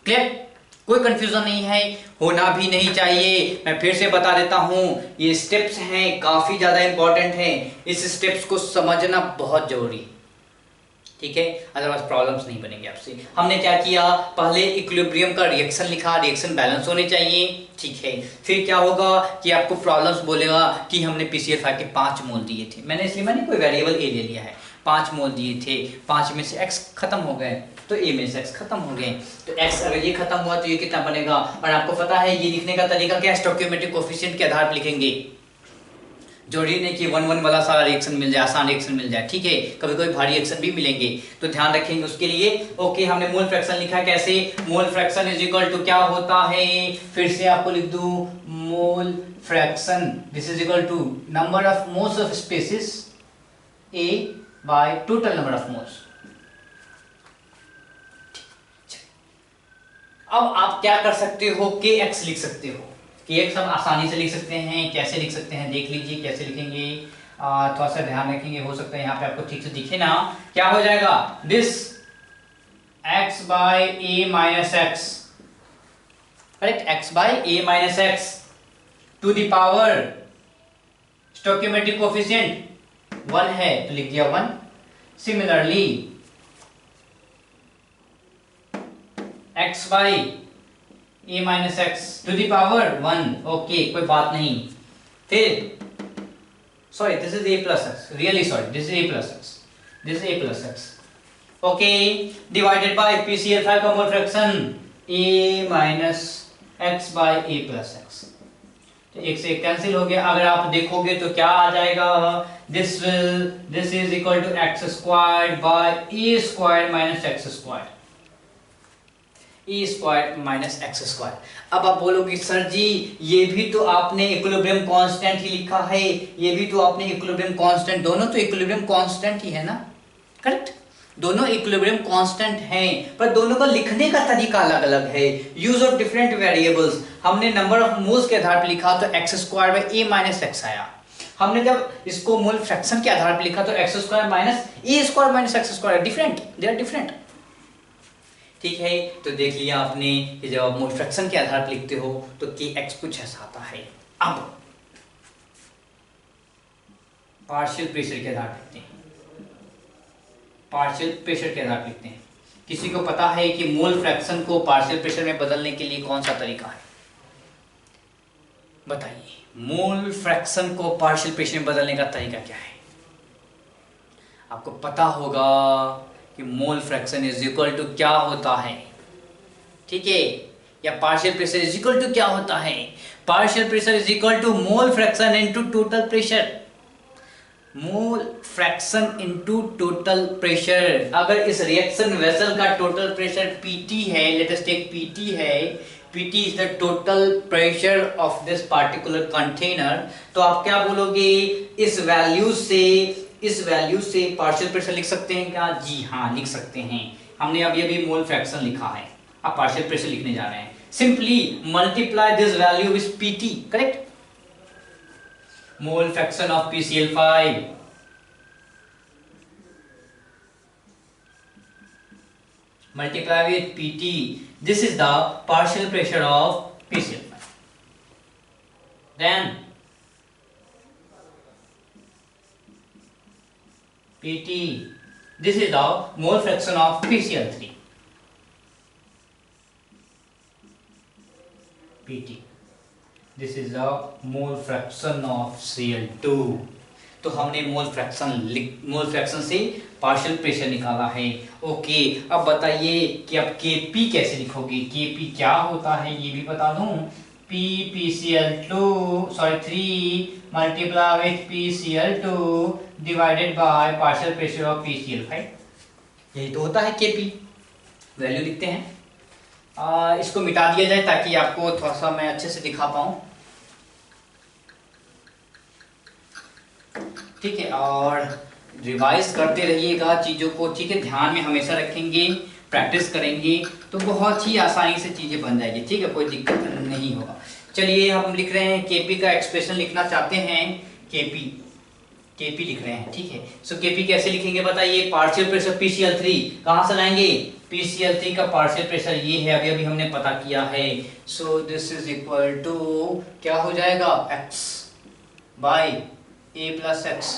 Clear? कोई confusion नहीं है, होना भी नहीं चाहिए। मैं फिर से बता देता हूं, ये स्टेप्स हैं, काफी ज्यादा इंपॉर्टेंट हैं। इस स्टेप्स को समझना बहुत जरूरी, ठीक है, अदरवाइज प्रॉब्लम्स नहीं बनेंगे आपसे। हमने क्या किया? पहले इक्विलिब्रियम का रिएक्शन लिखा, रिएक्शन बैलेंस होने चाहिए, ठीक है। फिर क्या होगा कि आपको प्रॉब्लम्स बोलेगा कि हमने PCl5 के 5 मोल दिए थे। मैंने कोई वेरिएबल a ले लिया है, 5 मोल दिए थे, 5 में से x खत्म हो गए तो a में से x खत्म हो गए। तो x अगर ये खत्म हुआ तो ये कितना बनेगा? और आपको पता है ये लिखने का तरीका क्या? स्टोइकियोमेट्रिक कोएफिशिएंट के आधार पर लिखेंगे। जरूरी नहीं कि 1 वाला सारा रिएक्शन मिल जाए, आसान रिएक्शन मिल जाए, ठीक है, कभी कोई भारी रिएक्शन भी मिलेंगे, तो ध्यान रखेंगे उसके लिए। ओके, हमने मोल फ्रैक्शन लिखा, कैसे? Mole fraction is equal to क्या होता है? फिर से आपको लिख दूं, mole fraction this is equal to number of moles of species A by total number of moles. अब आप क्या कर सकते हो, के एक्स लिख सकते हो। के एक्स हम आसानी से लिख सकते हैं। कैसे लिख सकते हैं देख लीजिए, कैसे लिखेंगे, थोड़ा सा ध्यान रखेंगे, हो सकता है यहाँ पे आपको ठीक से दिखे ना। क्या हो जाएगा, this x by A minus x, correct, x by A minus x to the power stoichiometric coefficient 1 है तो लिख दिया 1। Similarly x by A minus x to the power 1, okay कोई बात नहीं। फिर sorry this is a plus x, really sorry this is a plus x, this is a plus x, okay, divided by PCl5 का mole fraction a minus x by A plus x, तो एक से एक cancel हो गया। अगर आप देखोगे तो क्या आ जाएगा, this is equal to x squared by A squared minus x squared, A square minus x square. अब आप बोलोगे सर जी ये भी तो आपने इक्विलिब्रियम कांस्टेंट ही लिखा है, ये भी तो आपने इक्विलिब्रियम कांस्टेंट, दोनों तो इक्विलिब्रियम कांस्टेंट ही है ना, करेक्ट, दोनों इक्विलिब्रियम कांस्टेंट हैं, पर दोनों का लिखने का तरीका अलग अलग है, यूज ऑफ डिफरेंट वेरिएबल्स। हमने नंबर ऑफ मोल्स के आधार पर लिखा तो x square by A minus x आया, हमने जब इसको मोल फ्रैक्शन के आधार पर लिखा तो x square minus A square minus x square, different, they are different, ठीक है। तो देख लिया आपने कि जब आप मोल फ्रैक्शन के आधार पर लिखते हो तो के एक्स कुछ ऐसा आता है। अब पार्शियल प्रेशर के आधार पर लिखते हैं, पार्शियल प्रेशर के आधार पर लिखते हैं। किसी को पता है कि मोल फ्रैक्शन को पार्शियल प्रेशर में बदलने के लिए कौन सा तरीका है, बताइए, मोल फ्रैक्शन को पार्शियल प्रेशर में बदलने का तरीका क्या है? आपको पता होगा कि mole fraction is equal to क्या होता है, ठीक है, या partial pressure is equal to क्या होता है, partial pressure is equal to mole fraction into total pressure, mole fraction into total pressure. अगर इस रिएक्शन वेसल का टोटल प्रेशर Pt है, लेट अस टेक Pt है, Pt is the total pressure of this particular container, तो आप क्या बोलोगे, इस वैल्यू से पार्शियल प्रेशर लिख सकते हैं क्या? जी हाँ लिख सकते हैं। हमने अभी मोल फ्रैक्शन लिखा है, अब पार्शियल प्रेशर लिखने जा रहे हैं, simply multiply this value with Pt, correct, mole fraction of PCl5 multiply with Pt, this is the partial pressure of PCl5, then Pt, this is the mole fraction of PCl3, Pt, this is the mole fraction of Cl2। तो हमने mole fraction से partial pressure निकाला है, okay. अब बताइए कि अब Kp कैसे लिखोगे, Kp क्या होता है ये भी बता दूं, P3 multiply with PCl2 divided by partial pressure of PCl5, यही तो होता है Kp, वैल्यू लिखते हैं। इसको मिटा दिया जाए ताकि आपको थोड़ा सा मैं अच्छे से दिखा पाऊं, ठीक है, और रिवाइज करते रहिएगा चीज़ों को, ठीक है, ध्यान में हमेशा रखेंगे, प्रैक्टिस करेंगे तो बहुत ही आसानी से चीज़ें बन जाएगी, ठीक है, कोई दिक्कत नहीं होगा। चलिए हम लिख रहे हैं Kp का एक्सप्रेशन लिखना चाहते हैं, Kp लिख रहे हैं, ठीक है। सो Kp कैसे लिखेंगे बताइए, पार्शियल प्रेशर PCl3 कहाँ से लाएंगे, PCl3 का पार्शियल प्रेशर ये है, अभी हमने पता किया है, so this is equal to क्या हो जाएगा, x by A plus x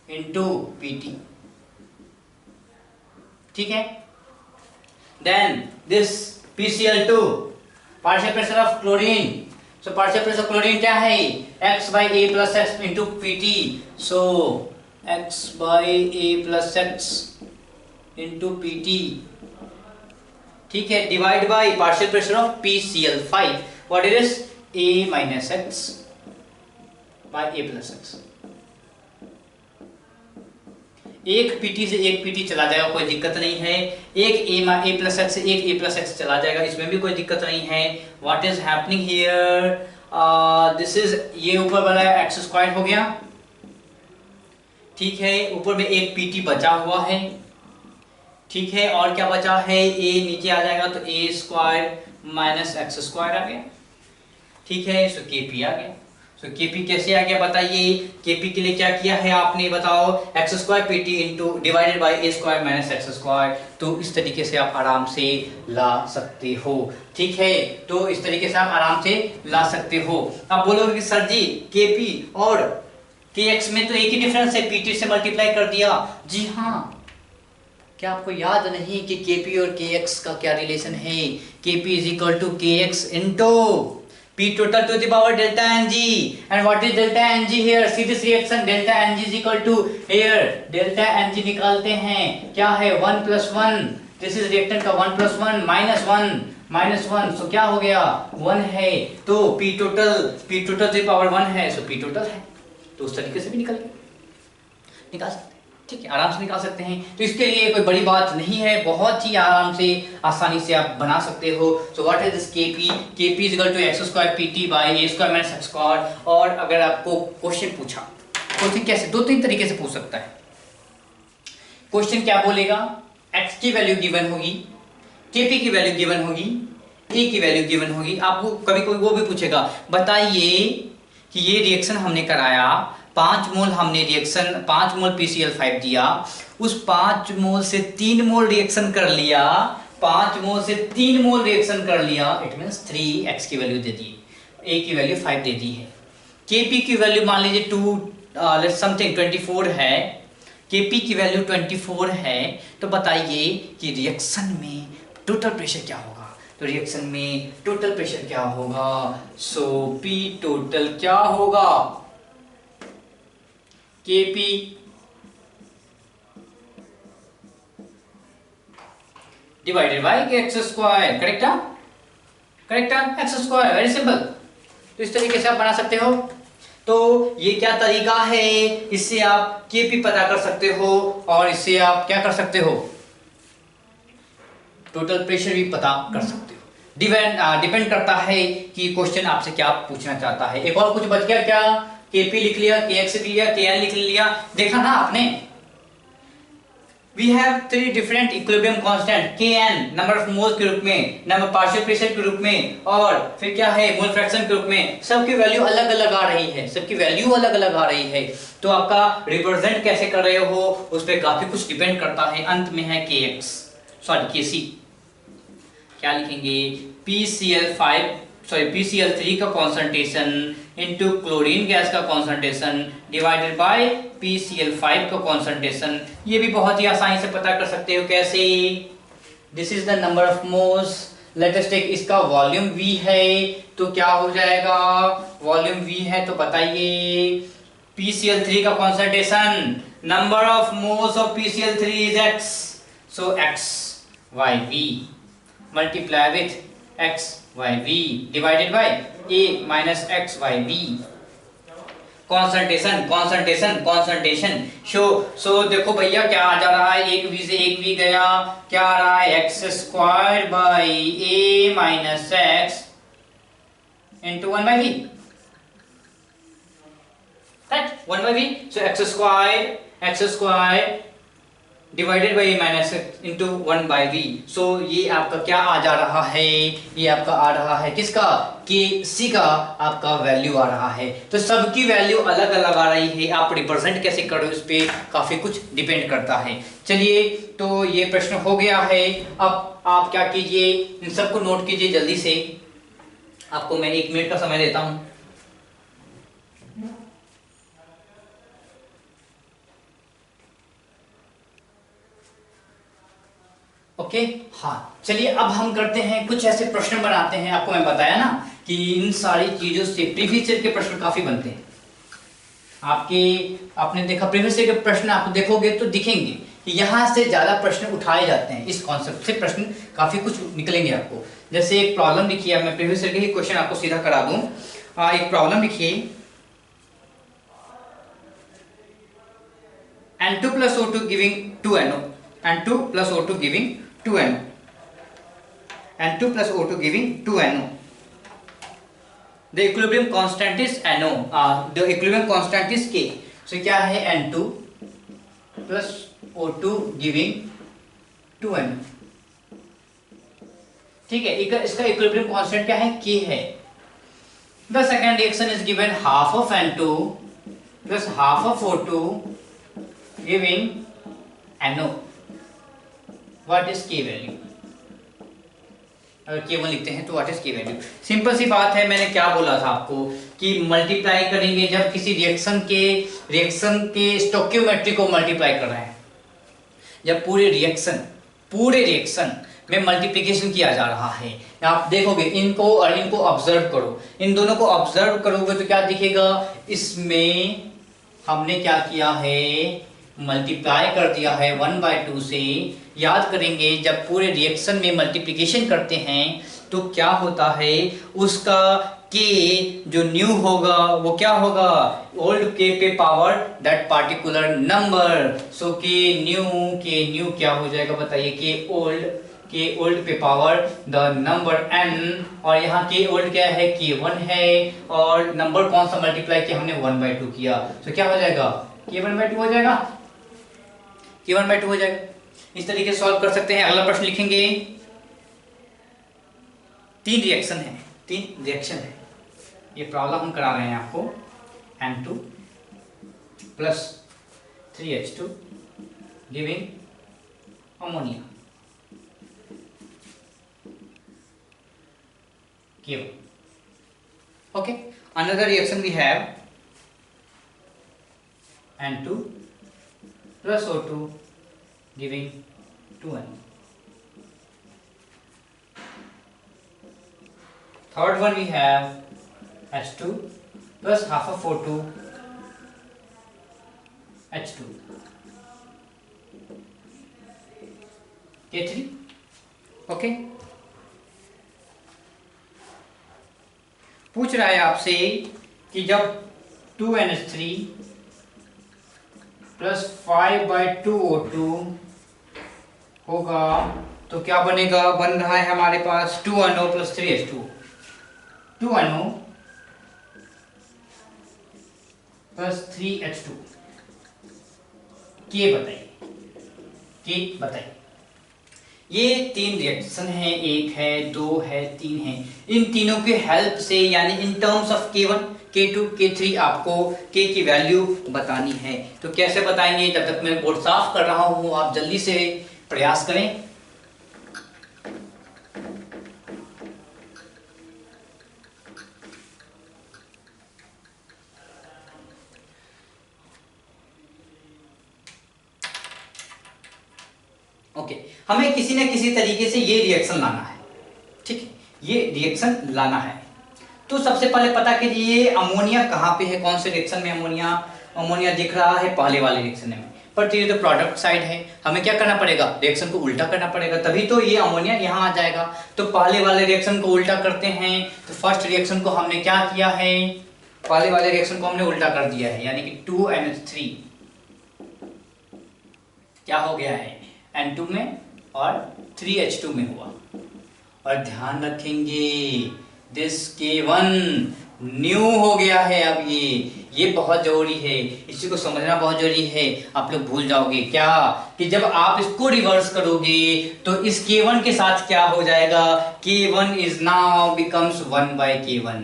into Pt, ठीक है। Then this PCl2 partial pressure of chlorine, so partial pressure of chlorine क्या है, x by A plus x into Pt, so x by A plus x into Pt, ठीक है, divide by partial pressure of PCl5, what it is, A minus x by A plus x. एक Pt से एक Pt चला जाएगा, कोई दिक्कत नहीं है, एक A प्लस एक्स से एक A प्लस एक्स चला जाएगा, इसमें भी कोई दिक्कत नहीं है। What is happening here, this is, ये ऊपर वाला एक्स स्क्वायर हो गया, ठीक है, ऊपर में एक Pt बचा हुआ है, ठीक है, और क्या बचा है, a नीचे आ जाएगा तो a square minus x square आ गया। ठीक है, सो Kp आ गया। सो Kp कैसे आ गया बताइए, Kp के लिए क्या किया है आपने बताओ, x square P T into divided by A square minus x square. तो इस तरीके से आप आराम से ला सकते हो। ठीक है, तो इस तरीके से आप आराम से ला सकते हो। अब बोलोगे कि सर जी Kp और Kx में तो एक ही डिफरेंस है, Pt से मल्टीप्लाई कर दिया। जी हाँ, क्या आपको याद नहीं कि Kp और Kx का क्या रिलेशन है, Kp is equal to Kx into P total to the power delta Ng, and what is delta Ng here? See this reaction, delta Ng is equal to here delta Ng निकालते हैं, क्या है 1 plus 1, this is reactant का 1 plus 1 minus 1, so क्या हो गया 1 है, तो P total to the power 1 है, so P total है। तो उस तरीके से भी निकाल सकते हैं, ठीक है, आराम से निकाल सकते हैं। तो इसके लिए कोई बड़ी बात नहीं है, बहुत ही आराम से आसानी से आप बना सकते हो। So what is this Kp is equal to x square P T by A square minus x square. और अगर आपको क्वेश्चन पूछा तो कैसे, दो तीन तरीके से पूछ सकता है। क्वेश्चन क्या बोलेगा, x की वैल्यू गिवन होगी, Kp की वैल्यू गिवन होगी, a की वैल्यू गिवन होगी। आपको कभी कोई वो भी पूछेगा, बताइए कि ये रिएक्शन हमने कराया, 5 मोल हमने रिएक्शन 5 मोल PCl5 दिया, उस 5 मोल से 3 मोल रिएक्शन कर लिया, 5 मोल से 3 मोल रिएक्शन कर लिया, इट मींस 3x की वैल्यू दे दी, a की वैल्यू 5 दे दी है। Kp की वैल्यू मान लीजिए 24 है, Kp की वैल्यू 24 है, तो बताइए कि रिएक्शन में टोटल प्रेशर क्या होगा। तो रिएक्शन में टोटल प्रेशर क्या होगा, सो P टोटल क्या होगा, Kp divided by x square, correct है, एक्स स्क्वायर, वेरी सिंपल। तो इस तरीके से आप बना सकते हो। तो ये क्या तरीका है, इससे आप Kp पता कर सकते हो और इससे आप क्या कर सकते हो, टोटल प्रेशर भी पता कर सकते हो। डिपेंड करता है कि क्वेश्चन आपसे क्या पूछना चाहता है। एक और कुछ बच गया क्या, Kp लिख लिया, Kx लिख लिया, Kn लिख लिया, देखा ना आपने। We have 3 different equilibrium constant, Kn number of moles के रूप में, नंबर पार्शियल प्रेशर के रूप में, और फिर क्या है मोल फ्रैक्शन के रूप में। सबकी वैल्यू अलग अलग आ रही है, सबकी वैल्यू अलग अलग आ रही है। तो आपका रिप्रेजेंट कैसे कर रहे हो उस पर काफी कुछ डिपेंड करता है। अंत में है Kc, क्या लिखेंगे, PCl3 का कॉन्सेंट्रेशन इनटू क्लोरीन गैस का कॉन्सेंट्रेशन डिवाइडेड बाय PCl5 का कॉन्सेंट्रेशन। ये भी बहुत ही आसानी से पता कर सकते हो, कैसे, this is the number of moles, let us take, इसका वॉल्यूम V है, तो क्या हो जाएगा, वॉल्यूम V है, तो बताइए PCl3 का concentration, number of moles of PCl3 is x, so XYV multiply with XYV divided by A minus XYV। Concentration so देखो भैया क्या आ जा रहा है, एक V से एक V गया, क्या आ रहा है, x square by A minus x into 1/V, right, 1/V। So x square divided by A minus into 1/V। सो ये आपका क्या आ जा रहा है, ये आपका आ रहा है किसका, Kc का आपका वैल्यू आ रहा है। तो सबकी वैल्यू अलग अलग आ रही है, आप रिप्रेजेंट कैसे करो इस पे काफी कुछ डिपेंड करता है। चलिए, तो ये प्रश्न हो गया है। अब आप क्या कीजिए, इन सबको नोट कीजिए जल्दी से, आपको मैं 1 मिनट का समय देता हूं। ओके, हाँ, चलिए अब हम करते हैं कुछ ऐसे प्रश्न बनाते हैं। आपको मैं बताया ना कि इन सारी चीजों से प्रीवियस ईयर के प्रश्न काफी बनते हैं। आपने देखा प्रीवियस ईयर के प्रश्न, आप देखोगे तो दिखेंगे कि यहाँ से ज्यादा प्रश्न उठाए जाते हैं, इस कॉन्सेप्ट से प्रश्न काफी कुछ निकलेंगे आपको। जैसे एक प्रॉब्लम लिखिए, मैं प्रीवियस ईयर के ही क्वेश्चन आपको सीधा करा दूं। एक प्रॉब्लम लिखिए, N2 plus O2 giving 2NO, N2 plus O2 giving 2NO, N2 plus O2 giving 2NO. The equilibrium constant is NO. The equilibrium constant is K. So क्या है, N2 plus O2 giving 2n। ठीक है, इसका equilibrium constant क्या है, k है। The second reaction is given half of N2 plus half of O2 giving NO। What is k value? अगर K1 लिखते हैं तो what is k value? Simple सी बात है, मैंने क्या बोला था आपको कि मल्टीप्लाई करेंगे जब किसी रिएक्शन के स्टोइकियोमेट्री को मल्टीप्लाई कर रहे हैं, जब पूरे रिएक्शन में मल्टीप्लिकेशन किया जा रहा है। आप देखोगे इनको और इनको ऑब्जर्व करो, इन दोनों को ऑब्जर्व करोगे तो क्या दिखेगा, इसमें हमने क्या किया है, मल्टीप्लाई कर दिया है 1/2 से। याद करेंगे जब पूरे रिएक्शन में मल्टीप्लिकेशन करते हैं तो क्या होता है, उसका k जो न्यू होगा वो क्या होगा, ओल्ड k पे power that particular number. So k new क्या हो जाएगा बताइए, k ओल्ड पे पावर द नंबर n, और यहाँ k ओल्ड क्या है, k1 है, और नंबर कौन सा मल्टीप्लाई किया हमने, 1/2 किया। तो क्या हो जाएगा, k1/2 हो जाएगा, k1/2 हो जाएगा। इस तरीके से सॉल्व कर सकते हैं। अगला प्रश्न लिखेंगे, तीन रिएक्शन है, ये प्रॉब्लम हम करा रहे हैं आपको। N2 plus 3H2 giving ammonia K1। Okay, another reaction we have N2 plus O2 giving 2N। Third one we have H2 plus half of O2 H2 K3। Okay, पूछ रहा है आपसे कि जब 2NH3 प्लस 5/2 O2 होगा तो क्या बनेगा, बन रहा है हमारे पास 2NO plus 3H2, 2NO plus 3H2। के बताइए, ये तीन रिएक्शन है, एक है, दो है, तीन है। इन तीनों के हेल्प से यानी in terms of K1, K2, K3 आपको K की वैल्यू बतानी है। तो कैसे बताएंगे, जब तक मैं बोर्ड साफ कर रहा हूं आप जल्दी से प्रयास करें। ओके, हमें किसी न किसी तरीके से ये रिएक्शन लाना है। ठीक है, ये रिएक्शन लाना है तो सबसे पहले पता कीजिए अमोनिया कहाँ पे है, कौन से रिएक्शन में अमोनिया दिख रहा है, पहले वाले रिएक्शन में। पर ये तो प्रोडक्ट साइड है, हमें क्या करना पड़ेगा, रिएक्शन को उल्टा करना पड़ेगा, तभी तो ये अमोनिया यहाँ आ जाएगा। तो पहले वाले रिएक्शन को उल्टा करते हैं। तो फर्स्ट रिएक्शन को हमने क्या किया है, पहले वाले रिएक्शन को हमने उल्टा कर दिया है, यानी कि 2NH3 क्या हो गया है N2 में और 3H2 में हुआ। और ध्यान रखेंगे दिस K1 न्यू हो गया है। अब ये बहुत जरूरी है, इसी को समझना बहुत जरूरी है। आप लोग भूल जाओगे क्या कि जब आप इसको रिवर्स करोगे तो इस K1 के साथ क्या हो जाएगा, K1 is now becomes 1/K1।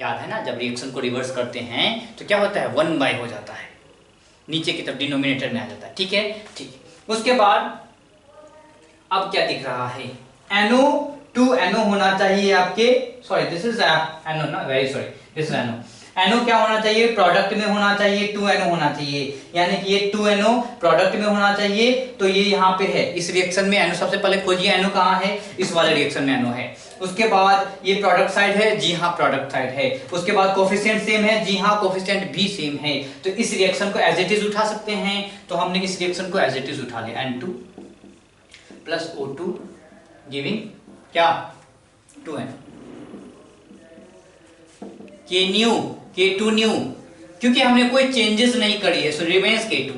याद है ना, जब रिएक्शन को रिवर्स करते हैं तो क्या होता है, 1/, हो जाता है, नीचे की तरफ डिनोमिनेटर में आ जाता है। ठीक है, ठीक। उसके बाद अब क्या दिख रहा है, NO 2NO होना चाहिए आपके, सॉरी दिस इज NO ना, very sorry, this is NO क्या होना चाहिए, प्रोडक्ट में होना चाहिए, 2NO होना चाहिए, यानी कि ये 2NO प्रोडक्ट में होना चाहिए। तो ये यहाँ पे है, इस रिएक्शन में NO, सबसे पहले खोजिए NO कहाँ है, इस वाले रिएक्शन में NO है। उसके बाद ये प्रोडक्ट साइड है, जी हाँ प्रोडक्ट साइड है। उसके बाद कोफिशिएंट सेम है, जी हाँ कोफिशिएंट भी सेम है। तो इस रिएक्शन को एज इट इज उठा सकते हैं, तो हमने इस रिएक्शन को एज इट इज उठा लिया, N2 प्लस O2 गिविंग क्या, 2N। K2 न्यू, क्योंकि हमने कोई चेंजेस नहीं करी है, सो रिमेंस K2,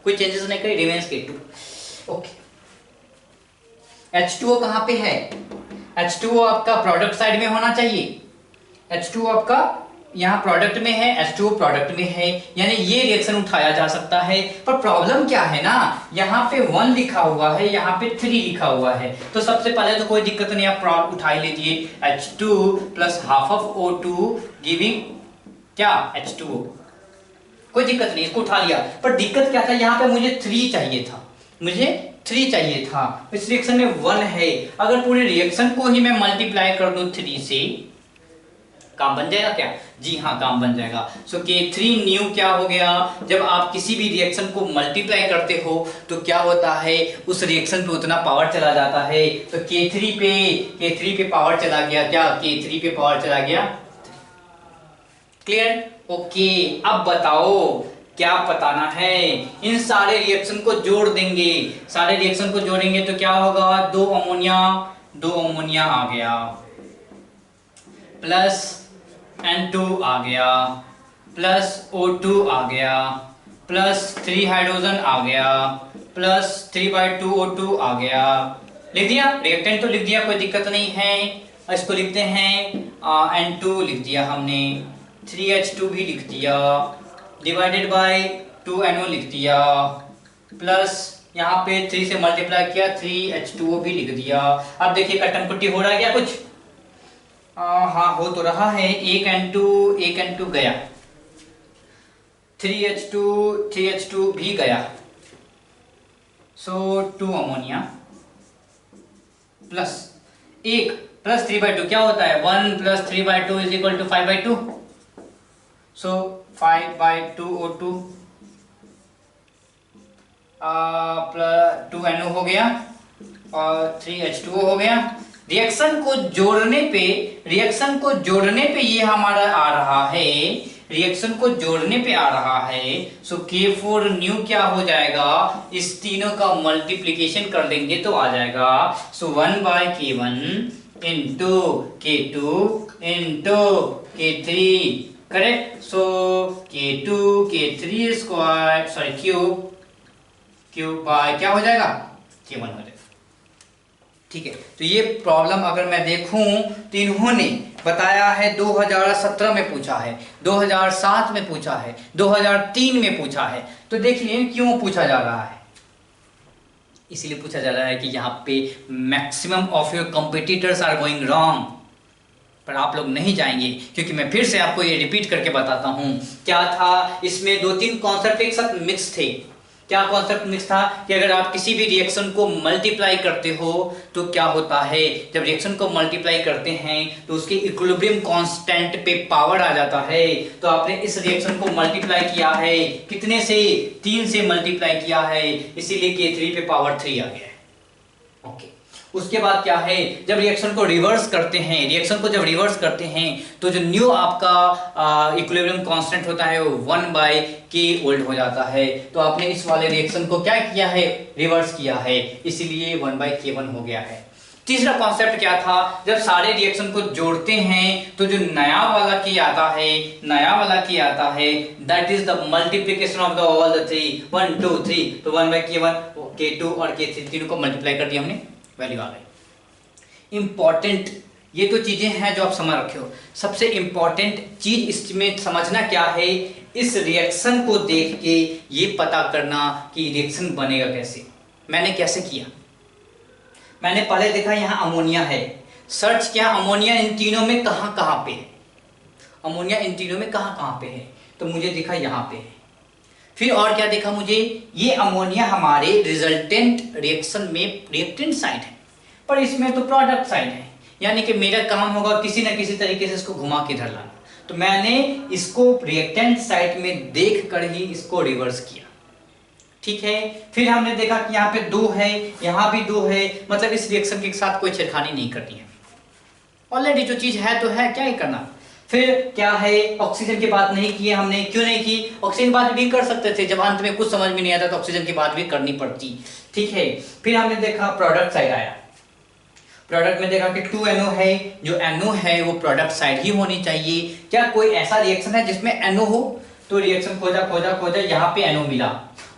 कोई चेंजेस नहीं करी, रिमेंस K2। ओके, H2O कहाँ पे है, H2O आपका प्रोडक्ट साइड में होना चाहिए, H2O आपका यहाँ प्रोडक्ट में है, H2O प्रोडक्ट में है, यानी ये रिएक्शन उठाया जा सकता है। पर प्रॉब्लम क्या है ना, यहाँ पे 1 लिखा हुआ है, यहाँ पे 3 लिखा हुआ है। तो सबसे पहले तो कोई दिक्कत नहीं, आप प्रोडक्ट उठा ही लीजिए, H2 plus half of O2 giving क्या H2O, कोई दिक्कत नहीं, इसको उठा लिया। पर दिक्कत क्या था, यहाँ पे मुझे 3 चाहिए था, मुझे 3 चाहिए था। इस रिएक्शन में 1 है, अगर पूरे रिएक्शन को ही मैं मल्टीप्लाई कर दूं 3 से, काम बन जाएगा क्या? जी हाँ, काम बन जाएगा। सो K3 न्यू क्या हो गया, जब आप किसी भी रिएक्शन को मल्टीप्लाई करते हो तो क्या होता है, उस रिएक्शन पे उतना पावर चला जाता है। तो K3 पे पावर चला गया, क्या K3 पे पावर चला गया। क्लियर? ओके, अब बताओ क्या बताना है। इन सारे रिएक्शन को जोड़ देंगे, सारे रिएक्शन को जोड़ेंगे तो क्या होगा, 2 अमोनिया आ गया, प्लस N2 आ गया, प्लस O2 आ गया, प्लस 3 हाइड्रोजन आ गया, प्लस 3/2 O2 आ गया। लिख दिया, रिएक्टेंट तो लिख दिया, कोई दिक्कत नहीं है। इसको लिखते हैं N2 लिख दिया हमने, 3H2 भी लिख दिया, डिवाइडेड बाय 2NO लिख दिया, प्लस यहाँ पे 3 से मल्टीप्लाई किया, 3H2O भी लिख दिया। अब देखिए कटम कुट्टी हो रहा है क्या कुछ? हाँ, हो तो रहा है। एक N2 गया, 3H2 भी गया, सो 2 अमोनिया प्लस 1 प्लस 3/2 क्या होता है, 1 plus 3/2 is equal to 5/2, so 5/2 O2 plus 2NO हो गया और 3H2O हो गया। रिएक्शन को जोड़ने पे ये हमारा आ रहा है, रिएक्शन को जोड़ने पे आ रहा है। सो K4 न्यू क्या हो जाएगा, इस तीनों का मल्टीप्लिकेशन कर देंगे तो आ जाएगा, सो 1/K1 into K2 into K3, correct. So K2 K3 square sorry cube by क्या हो जाएगा, K1 हो जाएगा। ठीक है, तो ये प्रॉब्लम अगर मैं देखूं तो इन्होंने बताया है 2017 में पूछा है, 2007 में पूछा है, 2003 में पूछा है। तो देखिए क्यों पूछा जा रहा है, इसीलिए पूछा जा रहा है कि यहाँ पे maximum of your competitors are going wrong, पर आप लोग नहीं जाएंगे, क्योंकि मैं फिर से आपको ये रिपीट करके बताता हूँ। क्या था इसमें, 2-3 कॉन्सेप्ट एक साथ मिक्स थे। क्या कॉन्सेप्ट मिक्स था कि अगर आप किसी भी रिएक्शन को मल्टीप्लाई करते हो तो क्या होता है, जब रिएक्शन को मल्टीप्लाई करते हैं तो उसके इक्विलिब्रियम कांस्टेंट पे पावर आ जाता है। तो आपने इस रिएक्शन को मल्टीप्लाई किया है, कितने से, 3 से मल्टीप्लाई किया है, इसीलिए K3 पे पावर 3 आ गया है। ओके, उसके बाद क्या है, जब रिएक्शन को रिवर्स करते हैं, तो जो न्यू आपका इक्विलिब्रियम कांस्टेंट होता है वो 1/K ओल्ड हो जाता है। तो आपने इस वाले रिएक्शन को क्या किया है, रिवर्स किया है, इसीलिए 1/K1 हो गया है। तीसरा कॉन्सेप्ट क्या था, जब सारे रिएक्शन को जोड़ते हैं तो जो नया वाला की आता है that is the multiplication of the all the 3, 1 2 3, तो 1/K1 K2 और K3 तीनों को मल्टीप्लाई कर दिया हमने, वैल्यू आ गई। इंपॉर्टेंट ये तो चीजें हैं जो आप समझ रखे हो। सबसे इंपॉर्टेंट चीज इसमें समझना क्या है, इस रिएक्शन को देख के ये पता करना कि रिएक्शन बनेगा कैसे। मैंने कैसे किया, मैंने पहले देखा यहाँ अमोनिया है, सर्च किया अमोनिया इन तीनों में कहाँ पे है, अमोनिया इन तीनों में कहाँ पे है, तो मुझे दिखा यहाँ पे है। फिर और क्या देखा मुझे, ये अमोनिया हमारे रिजल्टेंट रिएक्शन में रिएक्टेंट साइड है, पर इसमें तो प्रोडक्ट साइड है, यानी कि मेरा काम होगा किसी न किसी तरीके से इसको घुमा के इधर लाना। तो मैंने इसको रिएक्टेंट साइड में देख कर ही इसको रिवर्स किया, ठीक है। फिर हमने देखा कि यहाँ पे 2 है, यहाँ भी 2 है, मतलब इस रिएक्शन के साथ कोई छेड़खानी नहीं करनी है, ऑलरेडी जो चीज है तो है, क्या ही करना। फिर क्या है, ऑक्सीजन की बात नहीं की हमने, क्यों नहीं की, ऑक्सीजन की बात भी कर सकते थे, जब अंत में कुछ समझ में नहीं आता तो ऑक्सीजन की बात भी करनी पड़ती, ठीक है। फिर हमने देखा प्रोडक्ट साइड आया, प्रोडक्ट में देखा कि 2NO है, जो NO है वो प्रोडक्ट साइड ही होनी चाहिए। क्या कोई ऐसा रिएक्शन है जिसमें NO हो, तो रिएक्शन खोजा यहाँ पे NO मिला,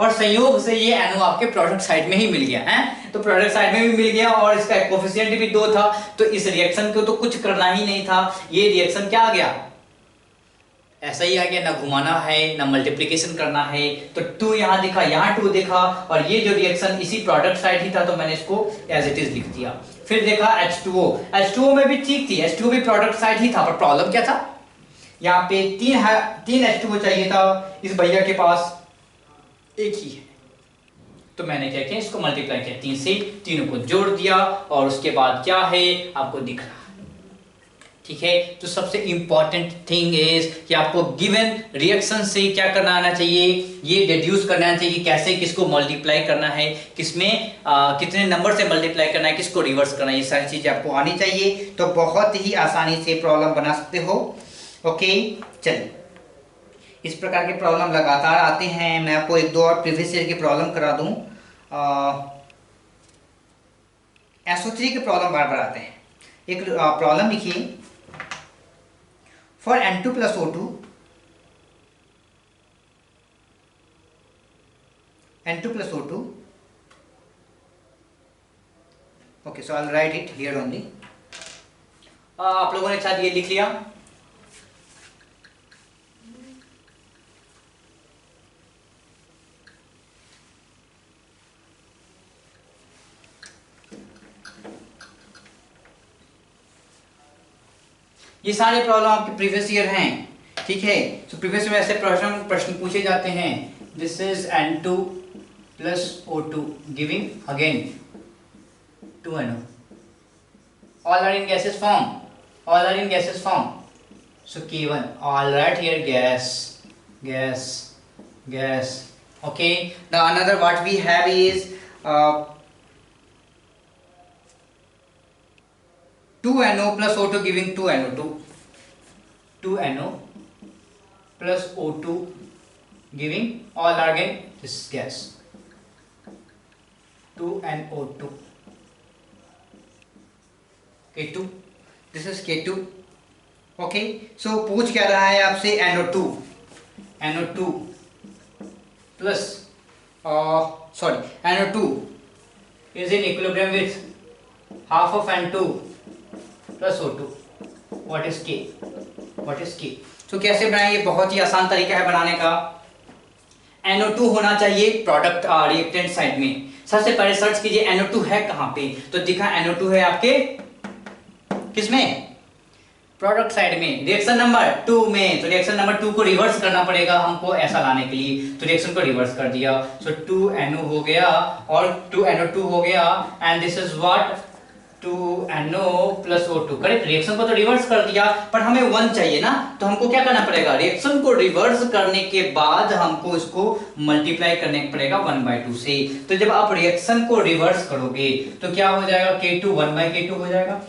और संयोग से ये NO आपके प्रोडक्ट साइड में ही मिल गया है, तो प्रोडक्ट साइड में भी मिल गया और इसका कोफिशिएंट भी 2 था, तो इस रिएक्शन को तो कुछ करना ही नहीं था। ये रिएक्शन क्या आ गया, ऐसा ही आ गया, ना घुमाना है ना मल्टीप्लिकेशन करना है। तो 2 यहाँ दिखा, यहाँ 2 देखा, और ये जो रिएक्शन इसी प्रोडक्ट साइड ही था तो मैंने इसको एज इट इज लिख दिया। फिर देखा H2O, H2O में भी ठीक थी, H2O भी प्रोडक्ट साइड ही था, पर प्रॉब्लम क्या था, यहाँ पे 3 H2O चाहिए था, इस भैया के पास एक ही है। तो मैंने क्या किया, इसको मल्टीप्लाई किया 3 से, तीनों को जोड़ दिया, और उसके बाद क्या है आपको दिख रहा है। ठीक है, तो सबसे इंपॉर्टेंट थिंग इज कि आपको गिवन रिएक्शन से क्या करना आना चाहिए, ये डिड्यूस करना आना चाहिए, कैसे किसको मल्टीप्लाई करना है, किसमें कितने नंबर से मल्टीप्लाई करना है, किसको रिवर्स करना है, ये सारी चीजें आपको आनी चाहिए। तो बहुत ही आसानी से प्रॉब्लम बना सकते हो। ओके, चलिए, इस प्रकार के प्रॉब्लम लगातार आते हैं। मैं आपको 1-2 और प्रीवियस ईयर की प्रॉब्लम करा दूं। SO3 के प्रॉब्लम बार बार आते हैं। एक प्रॉब्लम लिखिए, for N2 plus O2, N2 plus O2, okay, so I'll write it here only. आप लोगों ने शायद ये लिख लिया। ये सारे प्रॉब्लम आपके प्रीवियस ईयर हैं, ठीक है। तो प्रीवियस में ऐसे प्रश्न पूछे जाते हैं। This is N2 plus O2 giving again 2NO. All are in gaseous form. All are in gaseous form. So K1. All right here gas, gas, gas. Okay. Now another what we have is 2NO plus O2 giving 2NO2. 2NO plus O2 giving all are again this gas. 2NO2. K2. This is K2. Okay. So पूछ क्या रहा है आपसे, NO2. NO2 plus NO2 is in equilibrium with half of N2 plus O2. What is K? What is K? तो कैसे बनाएंगे, बहुत ही आसान तरीका है बनाने का। NO2 होना चाहिए प्रोडक्ट रिएक्टेंट साइड में। सबसे पहले सर्च कीजिए NO2 है कहां पे, तो दिखा NO2 है आपके किसमें, प्रोडक्ट साइड में, रिएक्शन नंबर 2 में। तो रिएक्शन नंबर 2 को रिवर्स करना पड़ेगा हमको ऐसा लाने के लिए, तो रिएक्शन को रिवर्स कर दिया। सो 2NO हो गया और 2NO2 हो गया, and this is what 2NO plus O2। Correct, reaction को तो रिवर्स कर दिया, पर हमें 1 चाहिए ना, तो हमको क्या करना पड़ेगा, रिएक्शन को रिवर्स करने के बाद हमको इसको मल्टीप्लाई करने पड़ेगा 1/2 से। तो जब आप रिएक्शन को रिवर्स करोगे तो क्या हो जाएगा, K2 1/K2 हो जाएगा।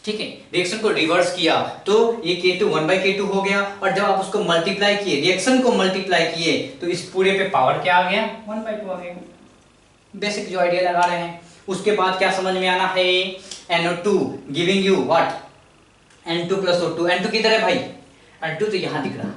ठीक है, रिएक्शन को रिवर्स किया तो ये K2 1/K2 हो गया, और जब आप उसको मल्टीप्लाई किए, रिएक्शन को मल्टीप्लाई किए, तो इस पूरे पे पावर क्या आ गया, 1/2 आ गया। बेसिक जो आइडिया लगा रहे हैं। उसके बाद क्या समझ में आना है, NO2 giving you what, N2 plus O2। N2 किधर है भाई, N2 तो यहां दिख रहा,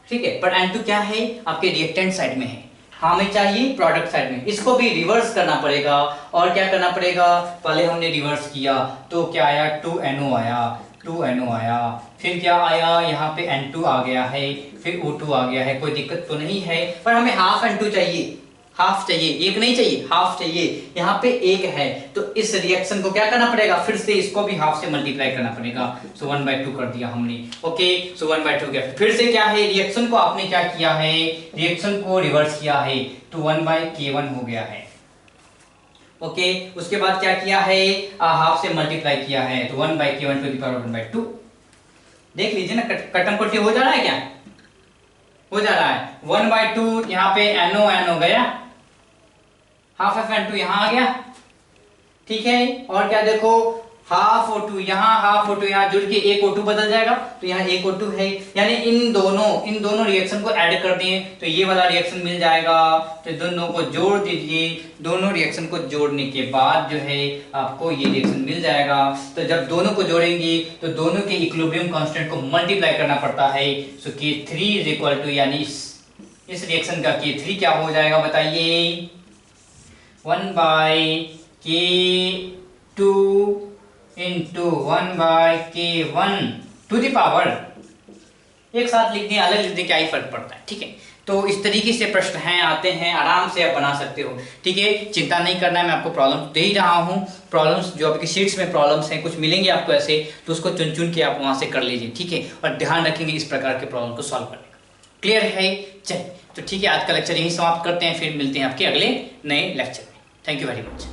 ठीक है, पर N2 क्या है, आपके रिएक्टेंट साइड में है, हमें चाहिए प्रोडक्ट साइड में। इसको भी रिवर्स करना पड़ेगा, और क्या करना पड़ेगा, पहले हमने रिवर्स किया तो क्या आया, 2NO आया, 2NO आया, फिर क्या आया, यहाँ पे N2 आ गया है, फिर O2 आ गया है, कोई दिक्कत तो नहीं है, पर हमें हाफ N2 चाहिए, हाफ चाहिए, एक नहीं चाहिए, हाफ चाहिए। यहाँ पे एक है, तो इस रिएक्शन को क्या करना पड़ेगा, फिर से इसको भी हाफ से मल्टीप्लाई करना पड़ेगा। सो 1/2 कर दिया हमने। ओके, सो 1/2 किया, फिर से क्या है, रिएक्शन को आपने क्या किया है, रिएक्शन को रिवर्स किया है, तो 1/K1 हो गया है। ओके, उसके बाद क्या किया है, हाफ से मल्टीप्लाई किया है, तो 1/K1 टू द पावर 1/2। देख लीजिए ना, कटम कटी हो जा रहा है, क्या हो जा रहा है, 1/2 यहाँ पे NO गया, हाफ ऑफ N2 यहाँ आ गया, ठीक है, और क्या देखो, हाफ O2 यहाँ, हाफ O2 यहाँ जुड़ के एक O2 बदल जाएगा, तो यहाँ एक O2 है, यानी इन दोनों रिएक्शन को ऐड कर दिए तो ये वाला रिएक्शन मिल जाएगा। तो दोनों को जोड़ दीजिए, दोनों रिएक्शन को जोड़ने के बाद जो है आपको ये रिएक्शन मिल जाएगा। तो जब दोनों को जोड़ेंगे तो दोनों के इक्विलिब्रियम कांस्टेंट को मल्टीप्लाई करना पड़ता है। सो K3 इज इक्वल टू, यानी इस रिएक्शन का K3 क्या हो जाएगा बताइए, 1/K2 into 1/K1 to the power एक साथ लिख दें अलग लिख दें क्या ही फर्क पड़ता है, ठीक है। तो इस तरीके से प्रश्न हैं आते हैं, आराम से आप बना सकते हो, ठीक है। चिंता नहीं करना है, मैं आपको प्रॉब्लम दे ही रहा हूँ। प्रॉब्लम्स जो आपकी शीट्स में प्रॉब्लम्स हैं कुछ मिलेंगे आपको ऐसे, तो उसको चुन चुन के आप वहाँ से कर लीजिए, ठीक है। और ध्यान रखेंगे इस प्रकार के प्रॉब्लम को सॉल्व करने का। क्लियर है? चलिए तो ठीक है, आज का लेक्चर यहीं समाप्त करते हैं, फिर मिलते हैं आपके अगले नए लेक्चर में। Thank you very much.